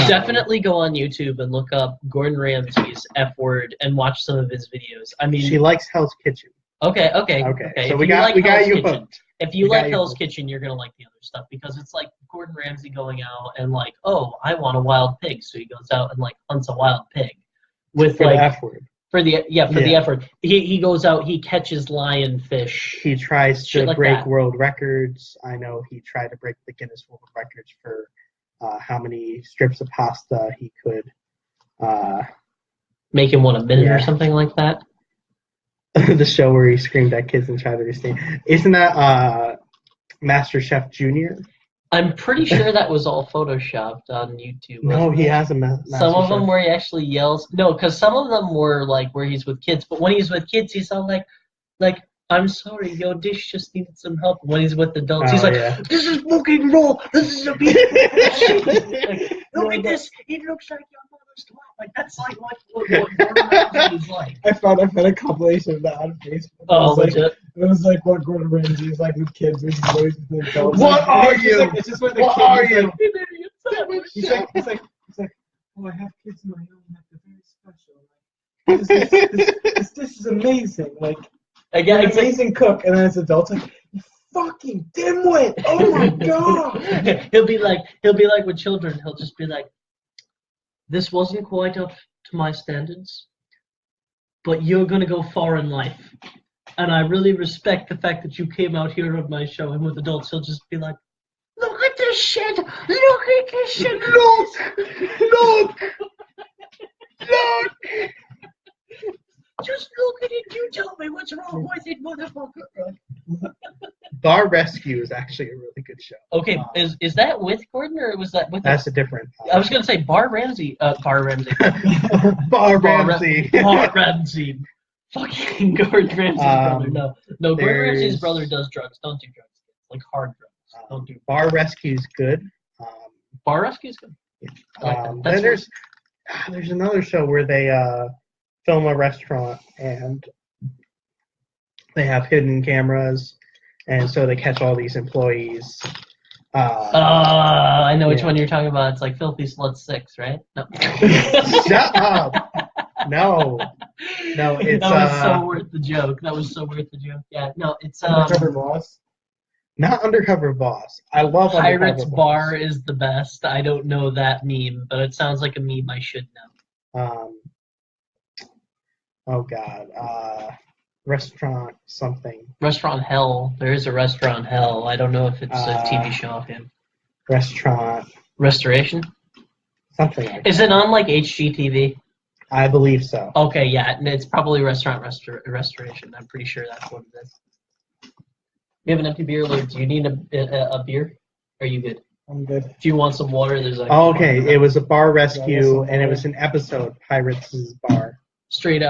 definitely go on YouTube and look up Gordon Ramsay's F word and watch some of his videos. I mean, She likes Hell's Kitchen. Okay. Okay, If so we you got like Hell's you Kitchen, hooked. if you We got like you Hell's hooked. Kitchen, you're gonna like the other stuff because it's like Gordon Ramsay going out and like, oh, I want a wild pig, so he goes out and like hunts a wild pig with For like the F word. the Yeah. effort. He goes out, he catches lionfish. He tries Shit to like break that. world records. I know he tried to break the Guinness World Records for how many strips of pasta he could. Make him one a minute or Yeah. something like that. The show where he screamed at kids and tried to restrain. Isn't that Master Chef Junior? I'm pretty sure that was all photoshopped on YouTube. No, wasn't he it? has a Master Some of them Chef. where he actually yells. No, because some of them were like where he's with kids. But when he's with kids, he's all like, I'm sorry, your dish just needed some help. When he's with adults, he's Oh, like, yeah. this is fucking raw. This is a piece of shit. Look at this. It looks like your mother's twat. Like that's like what Gordon Ramsay is like. I found a compilation of that on Facebook. Oh, it was like, legit. it was like what Gordon Ramsay is like with kids versus boys with adults. What are It's just you? like- it's just with the What kid, are he's you? like- An idiot sandwich. He's like, oh, I have kids of my own. Like, they're very special. Like, this is amazing. Like, Again, you're an amazing cook, and then as adults, like, you fucking dimwit. Oh my god. he'll be like with children. He'll just be like, this wasn't quite up to my standards, but you're gonna go far in life, and I really respect the fact that you came out here on my show. And with adults, he'll just be like, look at this shit. Look at this shit. Look. Just look at it. You tell me what's wrong with it, motherfucker. Bar Rescue is actually a really good show. Okay, is that with Gordon or was that with? That's a different. I was gonna say Bar Ramsey. Bar Ramsey. Bar Ramsey. Fucking Gordon Ramsay's brother. No. Gordon Ramsay's there's- brother does drugs. Don't do drugs. Like hard drugs. Don't do. Bar Rescue's good. Bar Rescue's good. I like that. Then That's there's another show where they film a restaurant and they have hidden cameras, and so they catch all these employees I know which yeah. one you're talking about. It's like Filthy Slut 6, right? No. Shut up. No, it's that was so worth the joke. Yeah, no, it's Undercover Boss. not Undercover Boss. I love Pirates Undercover Bar Boss. is the best. I don't know that meme, but it sounds like a meme I should know. Oh God. Restaurant something. Restaurant Hell. There is a Restaurant Hell. I don't know if it's a TV show of him. Restaurant Restoration? something like Is that. it on like HGTV? I believe so. Okay, yeah, and it's probably Restaurant Restoration. I'm pretty sure that's what it is. You have an empty beer, Luke. Do you need a beer? Are you good? I'm good. If you want some water, there's a. Oh, okay, it was a bar Yeah, rescue, that's and it was an episode, Pirates' Bar. Straight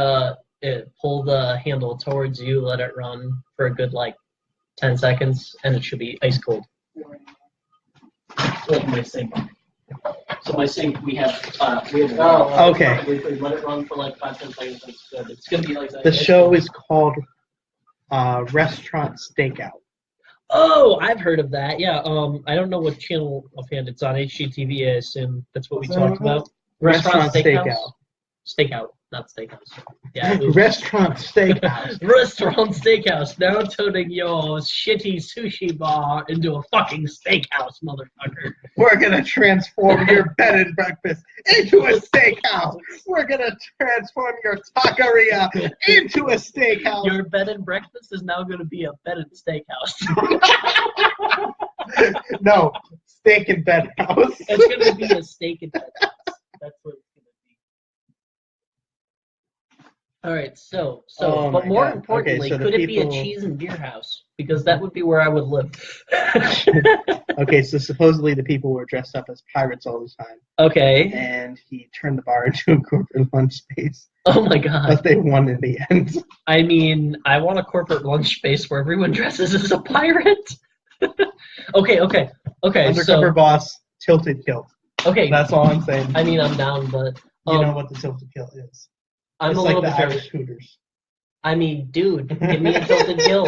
pull the handle towards you, let it run for a good like 10 seconds, and it should be ice cold. Like my sink. So my sink, we have Okay. Let it run for like 5-10 seconds. And it's good. It's gonna be like that. The show is called Restaurant Stakeout. Oh, I've heard of that. Yeah. I don't know what channel offhand it's on. HGTV, I assume that's what we talked about. Restaurant Stakeout. Steakout, not steakhouse. Yeah. it was- Restaurant Steakhouse. Restaurant Steakhouse, now turning your shitty sushi bar into a fucking steakhouse, motherfucker. We're gonna transform your bed and breakfast into a steakhouse. We're gonna transform your taqueria into a steakhouse. Your bed and breakfast is now going to be a bed and steakhouse. No, steak and bed house. It's going to be a steak and bed house. That's what it's going to be. All right, so, Oh but my more God. importantly, Okay, so the could it be a people- cheese and beer house? Because that would be where I would live. Okay, so supposedly the people were dressed up as pirates all the time, Okay. and he turned the bar into a corporate lunch space, Oh my God. but they won in the end. I mean, I want a corporate lunch space where everyone dresses as a pirate. Okay. Undercover Boss, Tilted Kilt. Okay. That's all I'm saying. I mean, I'm down, but You know what the Tilted Kilt is. I'm It's a like little the bit Irish Hooters. I mean, dude, give me a tilted kill,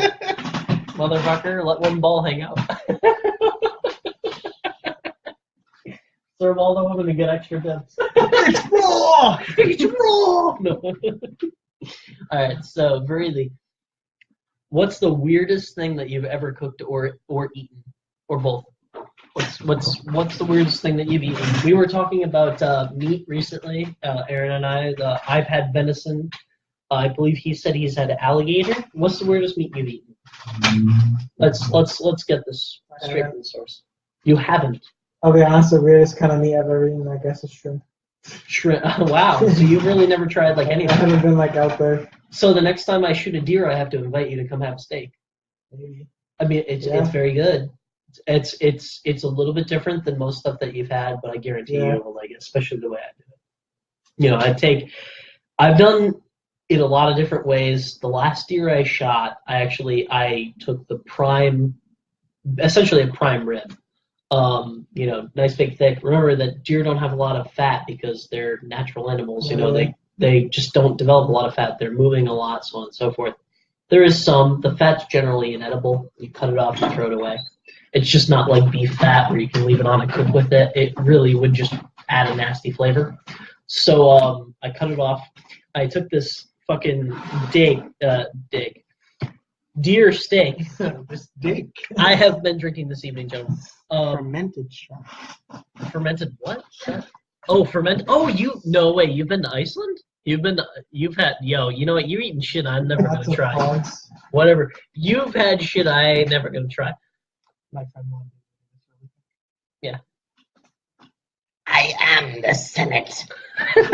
motherfucker. Let one ball hang out. Serve all the women to get extra tips. It's raw! It's raw. No. All right, so Verilli, what's the weirdest thing that you've ever cooked or eaten, or both? What's the weirdest thing that you've eaten? We were talking about meat recently, Aaron and I. I've had venison. I believe he said he's had alligator. What's the weirdest meat you've eaten? Let's get this straight from the source. You haven't. I'll be honest, the weirdest kind of meat I've ever eaten, I guess, is shrimp. Shrimp. Wow. So you've really never tried like I anything. haven't been like out there. So the next time I shoot a deer, I have to invite you to come have a steak. Maybe. I mean, it's very good. It's a little bit different than most stuff that you've had, but I guarantee you will like it, especially the way I do it. You know, I've done it a lot of different ways. The last deer I shot, I took the prime, essentially a prime rib. You know, nice big thick. Remember that deer don't have a lot of fat because they're natural animals. You know, they just don't develop a lot of fat. They're moving a lot, so on and so forth. There is some. The fat's generally inedible. You cut it off and throw it away. It's just not like beef fat where you can leave it on and cook with it. It really would just add a nasty flavor. So I cut it off. I took this fucking deer steak. This dig. I have been drinking this evening, gentlemen. Fermented shrimp. Fermented what? Oh, Oh, no way. You've been to Iceland? You know what? You're eating shit I'm never Lots gonna of try. hogs. Whatever. You've had shit I ain't never gonna try. My friend wanted Yeah. I am the Senate.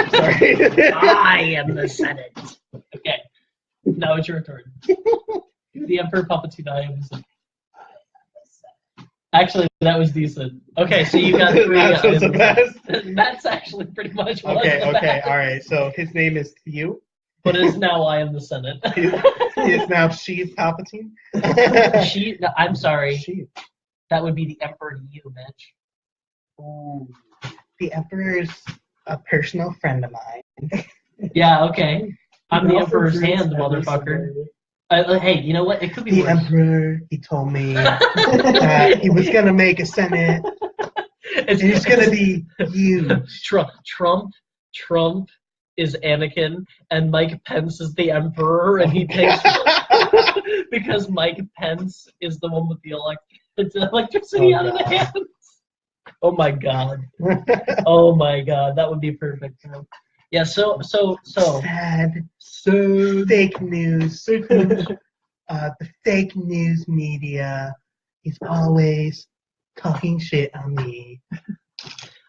Sorry. I am the Senate. Okay. Now it's your turn. The Emperor Palpatine, I am the Senate. Actually, that was decent. Okay, so you got three. That was the best. That's actually pretty much what Okay, the best. all right. So his name is Thew. But it is now I am the Senate. He is now Sheev Palpatine. I'm sorry. Sheev. That would be the Emperor to you, bitch. Ooh. The Emperor's a personal friend of mine. Yeah, okay. I'm the Also Emperor's drinks hand, every motherfucker. single day. Hey, you know what? It could be The worse. emperor, he told me that he was gonna make a senate. It's gonna be huge. Trump is Anakin, and Mike Pence is the emperor, and he takes because Mike Pence is the one with the electricity out of the hands. Oh my god. Oh my god, that would be perfect. Yeah, so Sad. So fake news. The fake news media is always talking shit on me.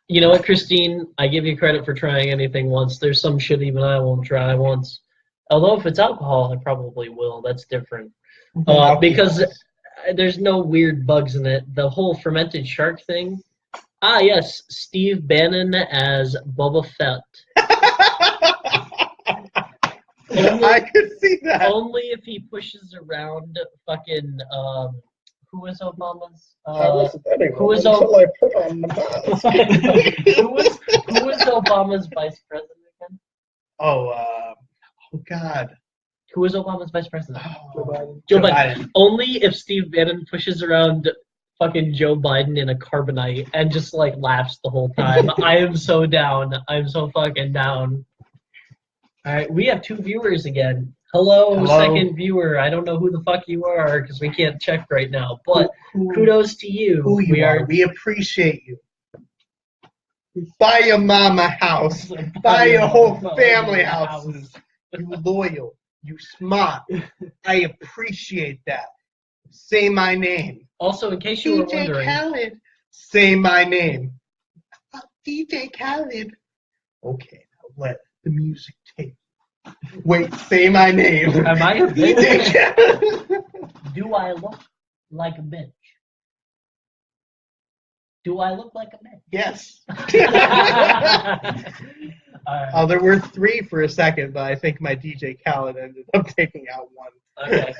you know what, Christine? I give you credit for trying anything once. There's some shit even I won't try once. Although if it's alcohol, I probably will. That's different. Because there's no weird bugs in it. The whole fermented shark thing. Ah, yes, Steve Bannon as Boba Fett. I could see that. Only if he pushes around fucking who was Obama's who was Obama's vice president again? Oh God. Who was Obama's vice president? Joe Biden. Only if Steve Bannon pushes around fucking Joe Biden in a carbonite and just like laughs the whole time. I am so down. I'm so fucking down. Alright, we have 2 viewers again. Hello, second viewer. I don't know who the fuck you are because we can't check right now. But kudos to you. Who you are. We appreciate you. Buy your mama house. Buy your whole family houses. You loyal. You smart. I appreciate that. Say my name. Also, in case you were wondering, Khaled. Say my name. DJ Khaled. Okay, now let the music take. Wait, say my name. Am I a bitch? DJ Khaled. Do I look like a bitch? Do I look like a bitch? Yes. Right. There were 3 for a second, but I think my DJ Khaled ended up taking out 1. Okay.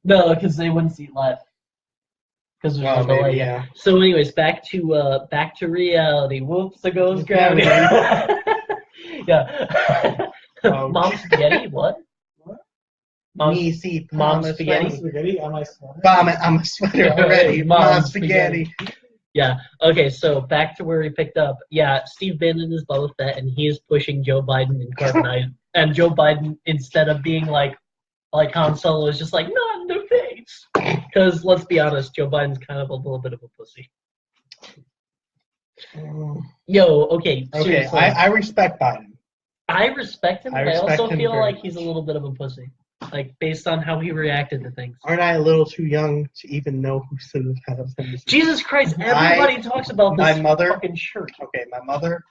No, because they wouldn't see it live. Because there's no delay. Yeah. So, anyways, back to reality. Whoops, there goes gravity. Yeah. Mom spaghetti. What? Mom's spaghetti on my sweater. I'm a sweater already. Mom's spaghetti. Yeah. Okay. So back to where we picked up. Yeah. Steve Bannon is Boba Fett, and he is pushing Joe Biden in carbonite. And Joe Biden, instead of being like Han Solo, is just like not in the face. Because let's be honest, Joe Biden's kind of a little bit of a pussy. Yo. Okay. Okay. I respect Biden. I respect him, but I respect also him feel very like he's a little bit of a pussy. Like, based on how he reacted to things. Aren't I a little too young to even know who Citizen has? Jesus Christ, everybody talks about this fucking shirt. Okay, my mother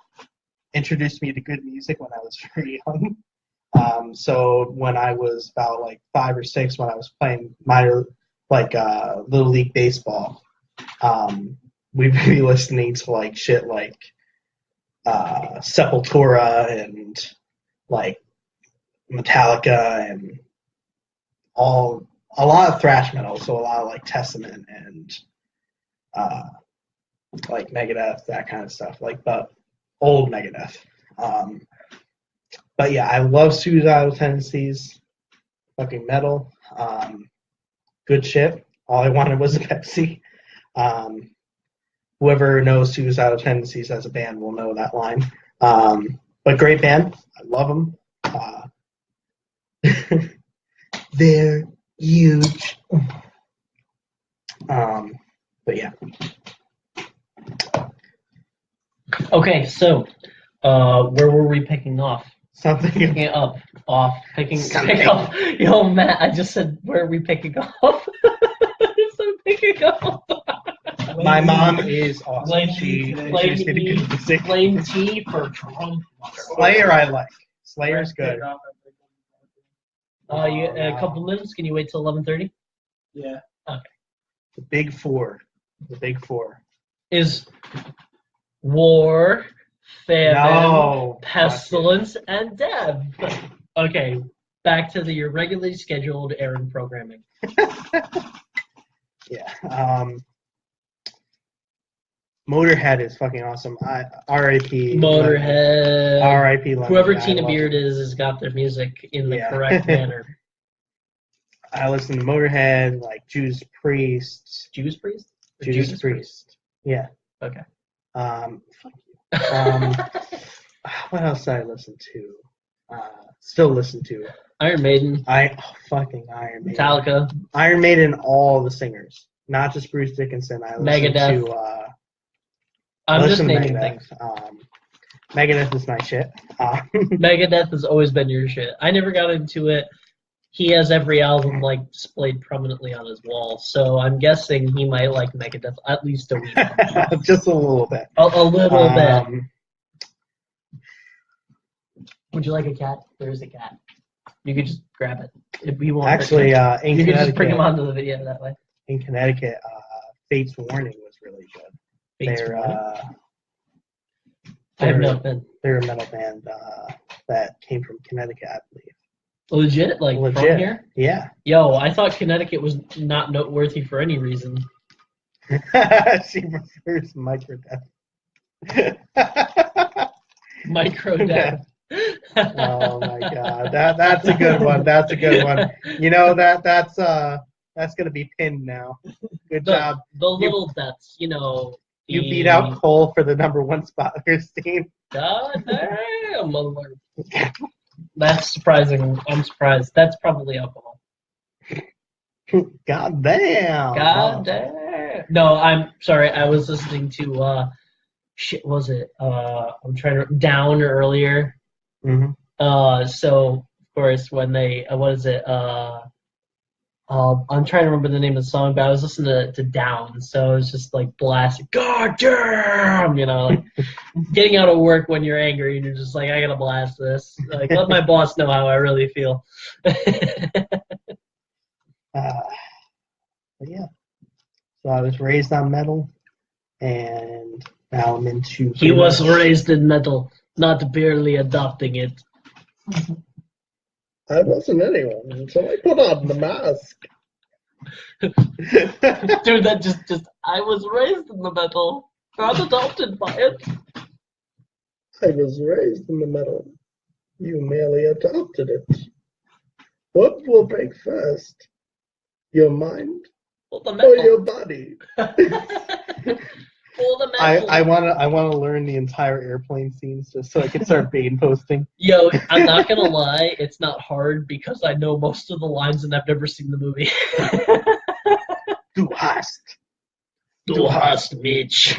introduced me to good music when I was very young. So when I was about like 5 or 6, when I was playing minor, Little League Baseball, we'd be listening to like shit like Sepultura and like Metallica and a lot of thrash metal, so a lot of like Testament and like Megadeth, that kind of stuff, like the old Megadeth. But yeah, I love Suicidal Tendencies, fucking metal, good shit. All I wanted was a Pepsi. Whoever knows Suicidal Tendencies as a band will know that line. But great band, I love them. They're huge. But yeah. Okay, so where were we picking off? Something up, off, picking Something. pick up. Yo, Matt, I just said where are we picking off? So picking up. My mom is awesome. Blame She blame introduced me to E, good music. blame T for Trump. Slayer I like. Slayer's good. A couple minutes. Can you wait till 11:30? Yeah. Okay. The Big Four. The Big Four. Is war, famine, No. pestilence, and death. Okay, back to your regularly scheduled errand programming. Yeah. Motorhead is fucking awesome. R.I.P. Motorhead. R.I.P. Whoever Lemmy. Tina Beard is has got their music in the correct manner. I listen to Motorhead, like Judas Priest. Judas Priest? Or Judas Priest. Yeah. Okay. Fuck you. What else did I listen to? Still listen to. Iron Maiden. Fucking Iron Maiden. Metallica. Iron Maiden, all the singers, not just Bruce Dickinson. I listen Megadeth. to. I'm just listen to naming Megadeth. things. Megadeth is my shit. Megadeth has always been your shit. I never got into it. He has every album like displayed prominently on his wall, so I'm guessing he might like Megadeth at least a week. Just a little bit. A little bit. Would you like a cat? There's a cat. You could just grab it. If you want. Actually, in you could Connecticut, just bring him onto the video that way. in Connecticut, Fate's Warning was really good. Fate's They're Warning? I have not been. They're a metal band that came from Connecticut, I believe. Legit? Like from Legit. here? Yeah. Yo, I thought Connecticut was not noteworthy for any reason. She prefers Microdeath. Microdeath. Oh my god, that's a good one. That's a good one. You know that's gonna be pinned now. Good job. The little deaths, you know. You beat out Cole for the #1 spot, Christine. God damn, motherfucker. That's surprising. I'm surprised. That's probably alcohol. God damn. God damn. No, I'm sorry. I was listening to shit. Was it? I'm trying to Down earlier. Mm-hmm. So of course when they what is it? I'm trying to remember the name of the song, but I was listening to Down, so it was just like blasting. God damn, you know, like getting out of work when you're angry and you're just like, I gotta blast this. Like, let my boss know how I really feel. Yeah. So I was raised on metal, and now I'm into. He was raised in metal, not barely adopting it. I wasn't anyone until I put on the mask. Dude, that just I was raised in the metal, not adopted by it. I was raised in the metal. You merely adopted it. What will break first? Your mind Well, the or metal. your body? Well, the metal. I wanna learn the entire airplane scenes just so I can start Bane posting. Yo, I'm not gonna lie, it's not hard because I know most of the lines and I've never seen the movie. Du hast. Du hast Mitch.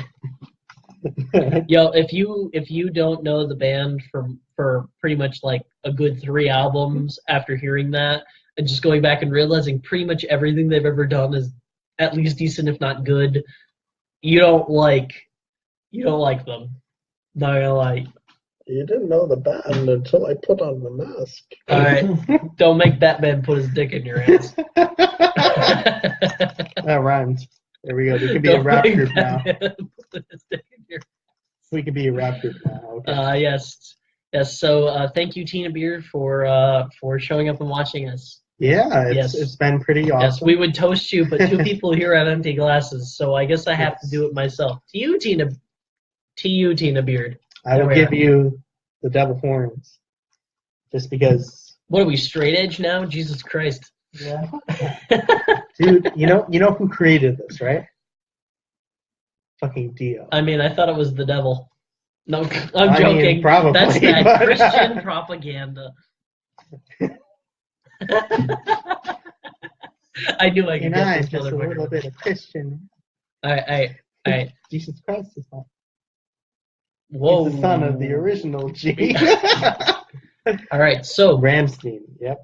Yo, if you don't know the band for pretty much like a good 3 albums after hearing that and just going back and realizing pretty much everything they've ever done is at least decent if not good, you don't like them. Not gonna lie. You didn't know the band until I put on the mask. Alright. Don't make Batman put his dick in your ass. That rhymes. There we go. We could be a rap group now. We could be a rap group now. Okay. Yes. So thank you, Tina Beer, for showing up and watching us. Yeah, Yes. it's been pretty awesome. Yes, we would toast you, but 2 people here have empty glasses, so I guess I have to do it myself. To you, Tina Beard. I will give you the devil horns, just because. What are we, straight edge now? Jesus Christ. Yeah. Dude, you know who created this, right? Fucking Dio. I mean, I thought it was the devil. No, I'm joking. Mean, probably, that's that but... Christian propaganda. I knew I could get this just a little bit of Christian. All right. Jesus Christ is not. Whoa. He's the son of the original G. All right, so Ramstein. Yep.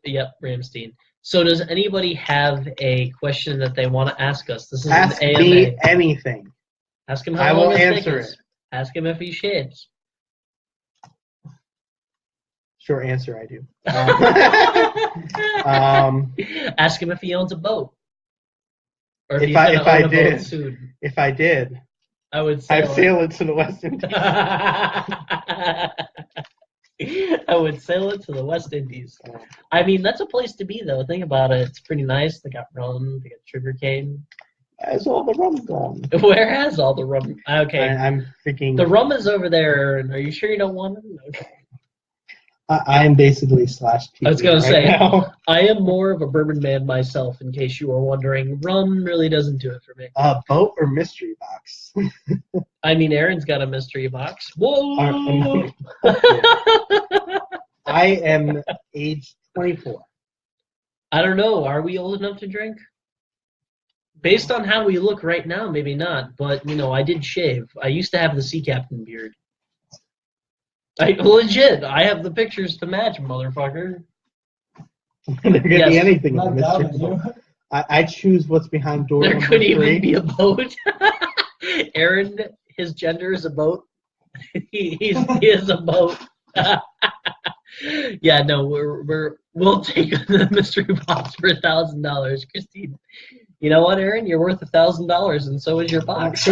Yep, Ramstein. So does anybody have a question that they want to ask us? This is Ask an AMA. me anything. Ask him how I long will his dick answer is. it. Ask him if he shits. Short answer, I do. Ask him if he owns a boat. Or if he's I gonna own a did, boat soon. if I did, I would I'd sail it to the West Indies. I would sail it to the West Indies. I mean, that's a place to be, though. Think about it. It's pretty nice. They got rum. They got sugarcane. Where's all the rum gone? Where has all the rum? Okay. I'm freaking. The rum is over there. Are you sure you don't want it? Okay. I am basically slash TV I was gonna right say, now. I am more of a bourbon man myself, in case you were wondering. Rum really doesn't do it for me. Boat or mystery box? I mean, Aaron's got a mystery box. Whoa! I am age 24. I don't know. Are we old enough to drink? Based on how we look right now, maybe not. But, I did shave. I used to have the sea captain beard. Legit, I have the pictures to match, motherfucker. There could Yes. be anything in the Not mystery doubting you. box. I choose what's behind door There number could 3. even be a boat. Aaron, his gender is a boat. he is a boat. Yeah, no, we'll take the mystery box for $1,000, Christine. You know what, Aaron? You're worth $1,000, and so is your box.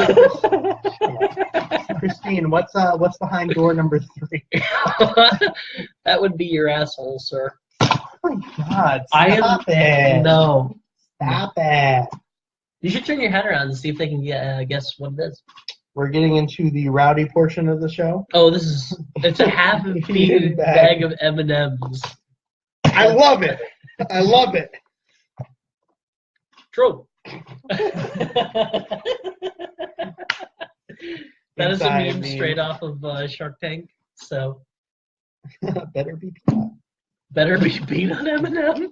Christine, what's behind door number 3? That would be your asshole, sir. Oh my God! Stop it! No. Stop it! You should turn your head around and see if they can guess what it is. We're getting into the rowdy portion of the show. Oh, it's a half-eaten bag of M&Ms. I love it. I love it. True. That is a meme straight off of Shark Tank. So better be peanut. better be peanut M&Ms.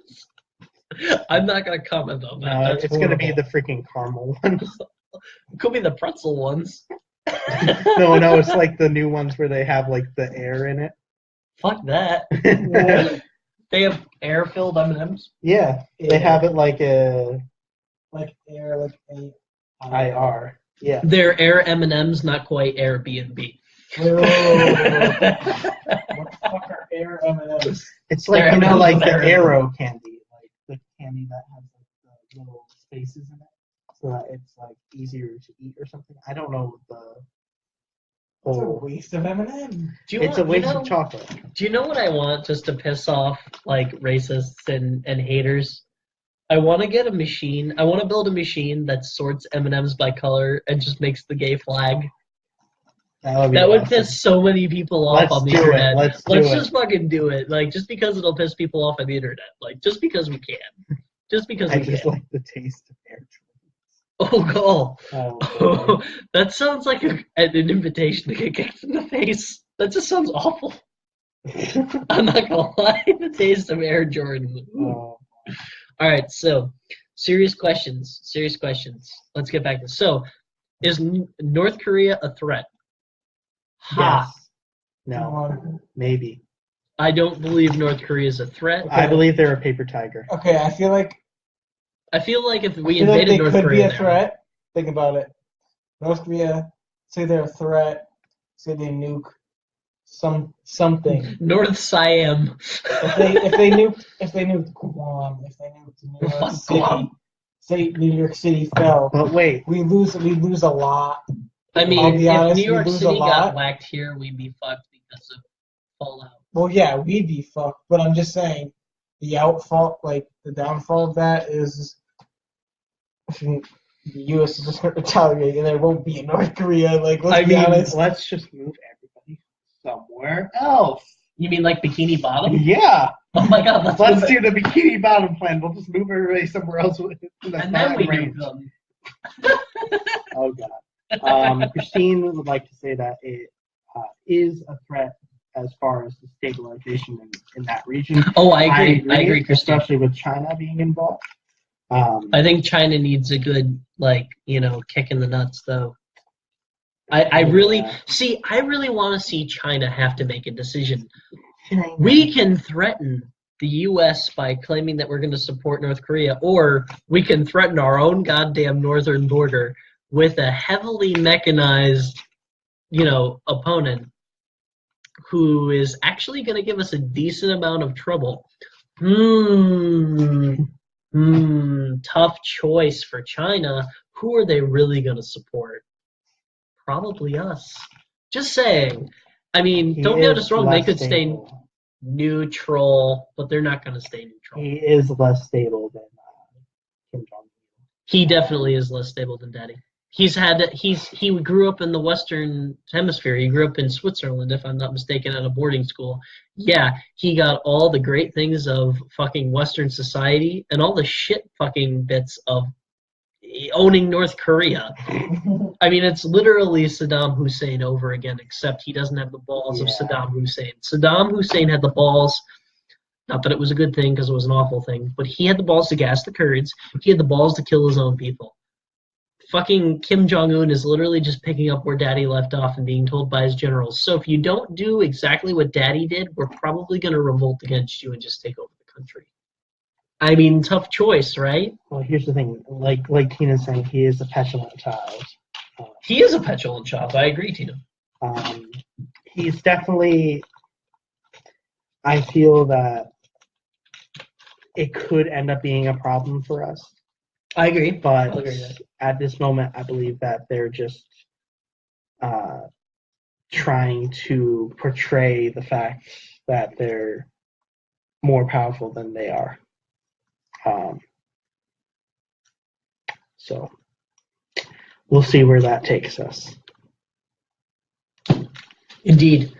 I'm not gonna comment on that. No, That's it's gonna be horrible. the freaking caramel ones. Could be the pretzel ones. No, it's like the new ones where they have like the air in it. Fuck that. They have air-filled M&Ms. Yeah, they have it like a Like air, like a IR. Yeah. They're air M&Ms, not quite Airbnb. Wait. What the fuck are air M&Ms? It's like, They're M&Ms like with the air. Aero candy, like the candy that has like the little spaces in it, so that it's like easier to eat or something. I don't know the It's a whole. waste of M&M. It's a waste of chocolate. Do you know what I want just to piss off like racists and haters? I want to get a machine. I want to build a machine that sorts M&Ms by color and just makes the gay flag. That would piss so many people off on the internet. Let's just fucking do it. Like, just because it'll piss people off on the internet. Like, just because we can. Just because I we just can. like the taste of air. Oh, Oh, God. That sounds like an invitation to get kicked in the face. That just sounds awful. I'm not gonna lie. The taste of Air Jordan. oh. All right, so serious questions. Serious questions. Let's get back to this. So, is North Korea a threat? Ha! Yes. No. Maybe. I don't believe North Korea is a threat. I believe they're a paper tiger. Okay, I feel like if we I feel like invaded they North could Korea, be a threat. Think about it. North Korea, say they're a threat. Say they nuke something. North Siam. If they nuked Guam, if they nuked New York Fuck City, Guam. say New York City fell, But wait, we lose a lot. I mean, I'll be honest, if New York we lose City a got lot. whacked here, we'd be fucked because of fallout. Well, yeah, we'd be fucked. But I'm just saying, the downfall of that is the U.S. is just going to retaliate, and there won't be a North Korea. Like, let's be honest. let's just move everybody somewhere else. You mean like Bikini Bottom? Yeah. Oh my God, Let's do the Bikini Bottom plan. We'll just move everybody somewhere else. And then we nuke them. Oh, God. Christine would like to say that it is a threat as far as the stabilization in that region. Oh, I agree, Christine. Especially with China being involved. I think China needs a good, kick in the nuts, though. I really want to see China have to make a decision. We can threaten the U.S. by claiming that we're going to support North Korea, or we can threaten our own goddamn northern border with a heavily mechanized, opponent who is actually going to give us a decent amount of trouble. Tough choice for China. Who are they really going to support? Probably us. Just saying. I mean, don't get us wrong. They could stay neutral, but they're not going to stay neutral. He is less stable than Kim Jong-un. He definitely is less stable than Daddy. He grew up in the Western Hemisphere. He grew up in Switzerland, if I'm not mistaken, at a boarding school. Yeah, he got all the great things of fucking Western society and all the shit fucking bits of owning North Korea. I mean, it's literally Saddam Hussein over again, except he doesn't have the balls of Saddam Hussein. Saddam Hussein had the balls. Not that it was a good thing, because it was an awful thing, but he had the balls to gas the Kurds. He had the balls to kill his own people. Fucking Kim Jong-un is literally just picking up where Daddy left off and being told by his generals, so if you don't do exactly what Daddy did, we're probably going to revolt against you and just take over the country. I mean, tough choice, right? Well, here's the thing. Like Tina's saying, he is a petulant child. He is a petulant child. I agree, Tina. He's definitely... I feel that it could end up being a problem for us. I agree. But at this moment, I believe that they're just trying to portray the fact that they're more powerful than they are. So we'll see where that takes us. Indeed.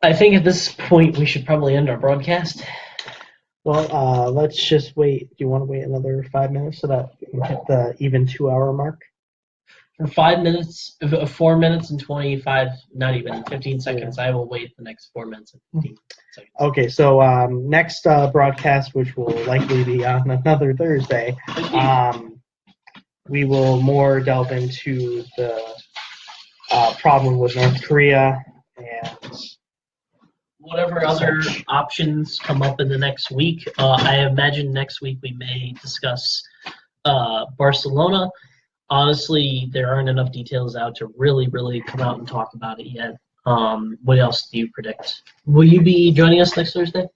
I think at this point we should probably end our broadcast. Well, let's just wait. Do you want to wait another 5 minutes so that we can hit the even 2 hour mark? For 5 minutes, 4 minutes and 25, not even 15 seconds, I will wait the next 4 minutes and 15 seconds. Okay, so next broadcast, which will likely be on another Thursday, we will more delve into the problem with North Korea and whatever other options come up in the next week. I imagine next week we may discuss Barcelona. Honestly, there aren't enough details out to really come out and talk about it yet. What else do you predict? Will you be joining us next Thursday?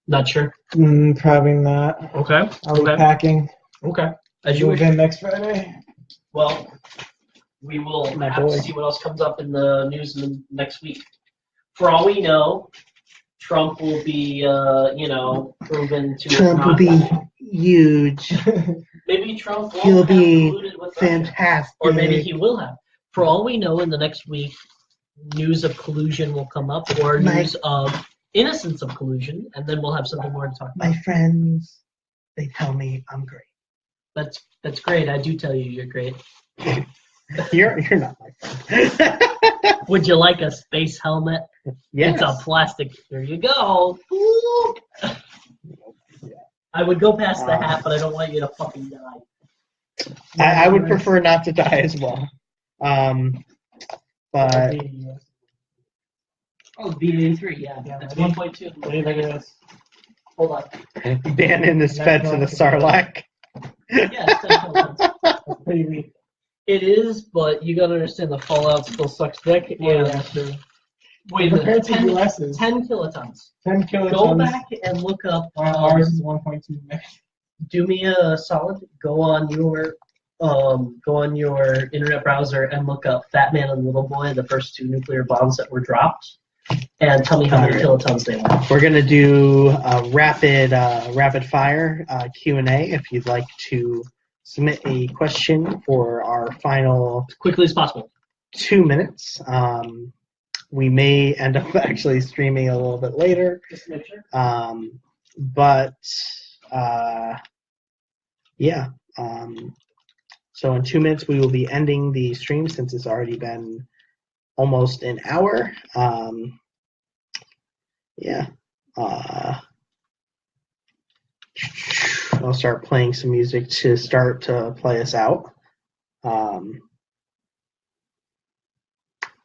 Not sure. Probably not. Okay. I'll be packing. Okay. As you Move wish. in next Friday. Well, we will have to see what else comes up in the news in the next week. For all we know, Trump will be, proven to. Trump will be huge. Maybe Trump won't He'll have be colluded with Russia. fantastic. Or maybe he will have. For all we know, in the next week, news of collusion will come up, or news of innocence of collusion, and then we'll have something more to talk about. My friends, they tell me I'm great. That's great. I do tell you you're great. You're not my friend. Would you like a space helmet? Yes. It's a plastic. Here you go. I would go past the hat, but I don't want you to fucking die. I would prefer not to die as well. But Oh, B83, yeah. That's 1.2. What do you think of this? Hold on. Bannon is fed to the Sarlacc. Yeah, it's 10 kilotons. That's pretty weak. It is, but you gotta understand the Fallout still sucks dick. Yeah, And true. wait a Compared minute, to US's, 10 kilotons. 10 kilotons. Go back and look up. Ours is 1.2 meg. Do me a solid. Go on your internet browser and look up Fat Man and Little Boy, the first 2 nuclear bombs that were dropped, and tell me how many kilotons they were. We're gonna do a rapid fire Q&A. If you'd like to submit a question for our final As quickly as possible. 2 minutes. We may end up actually streaming a little bit later. Just to make sure. But yeah. So in 2 minutes we will be ending the stream since it's already been almost an hour. Yeah. I'll start playing some music to start to play us out.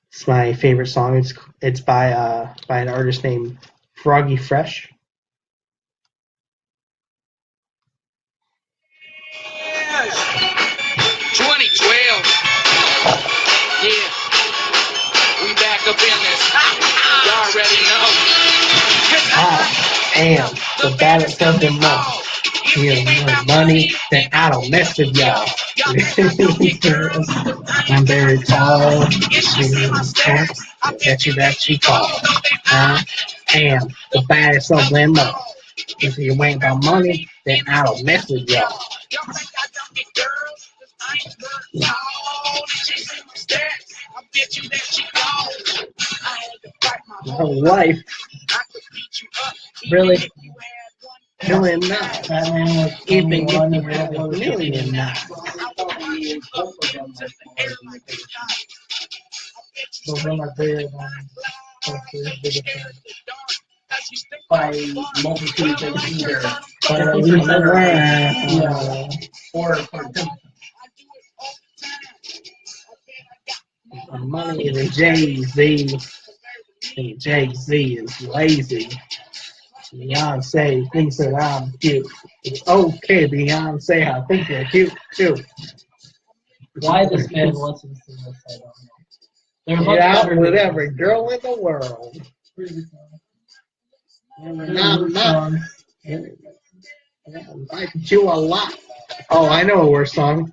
It's my favorite song. It's by an artist named Froggy Fresh. Yes. 2012. Yeah. We back up in this. Y'all already know. I am the baddest of them all. You more money, then I don't mess with y'all. I'm very tall. Bet you that you fall. I am the baddest of them all. If you ain't got money, then I don't mess with y'all. My life. Really? Million knots. That man was Even if 21 you and have what a was million it? knots. Those are my favorite By multitudes and either. But at at least least 100. yeah. Or for 10. Money is Jay-Z. And Jay-Z is lazy. Beyonce thinks that I'm cute. It's okay, Beyonce, I think you're cute too. Why this man listens to this, I don't know. They're much Get out better with than every this. girl in the world. I like you a lot. Oh, I know a worse song.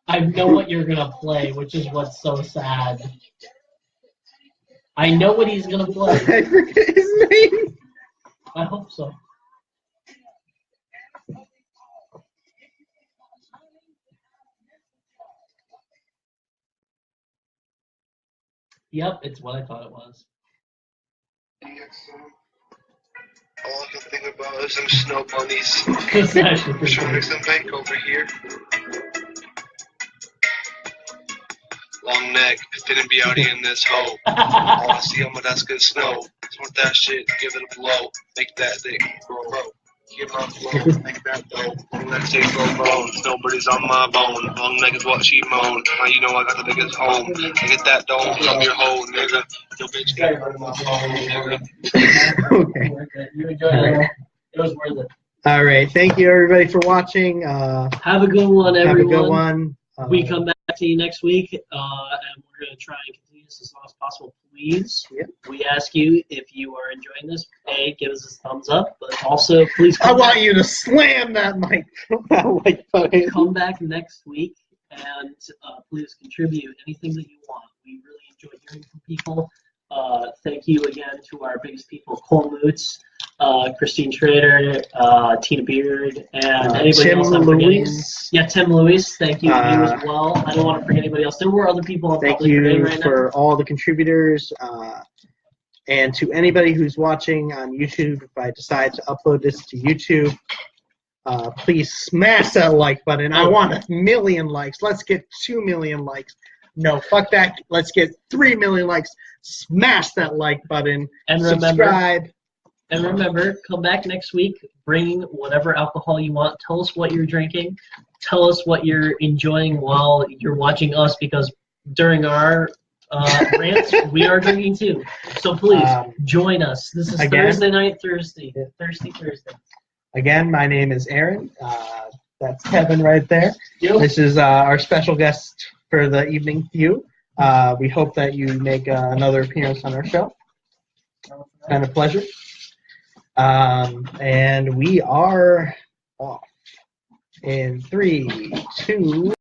I know what you're gonna play, which is what's so sad. I know what he's gonna play. I forget his name. I hope so. Yep, it's what I thought it was. All I can think about is some snow bunnies. It's actually We're pretty trying to funny. make some bank over here. Long neck, didn't be out in this hole. All I see on my desk is snow. Sort that shit, give it a blow. Make that thing grow. Give my flow, make that dough. Long neck, say grow bones. Nobody's on my bone. Long neck is what she moaned. Now you know I got the biggest home. I get that dome from your hole, nigga. Your bitch got it on my phone, nigga. Okay. You enjoyed it. It was worth it. All right. Thank you, everybody, for watching. Have a good one, Have a everyone. good one. We come back to you next week, and we're going to try and continue this as long as possible. Please, Yep. we ask you, if you are enjoying this, A, give us a thumbs up, but also please I come want back, you to slam that mic. That like button. come back next week and please contribute anything that you want. We really enjoy hearing from people. Thank you again to our biggest people, Cole Moots, Christine Schrader, Tina Beard, and anybody Tim else I'm forgetting. Lewis. Yeah, Tim Lewis, thank you. You as well. I don't want to forget anybody else. There were other people I'm Thank probably forgetting you right now. for all the contributors. And to anybody who's watching on YouTube, if I decide to upload this to YouTube, please smash that like button. I want 1 million likes. Let's get 2 million likes. No, fuck that. Let's get 3 million likes. Smash that like button. And Subscribe. remember, come back next week. Bring whatever alcohol you want. Tell us what you're drinking. Tell us what you're enjoying while you're watching us, because during our rants, we are drinking too. So please join us. This is again, Thursday night, Thursday. Again, my name is Aaron. That's Kevin right there. Yep. This is our special guest for the evening, Hugh. We hope that you make another appearance on our show. Kind of pleasure. And we are off in 3, 2.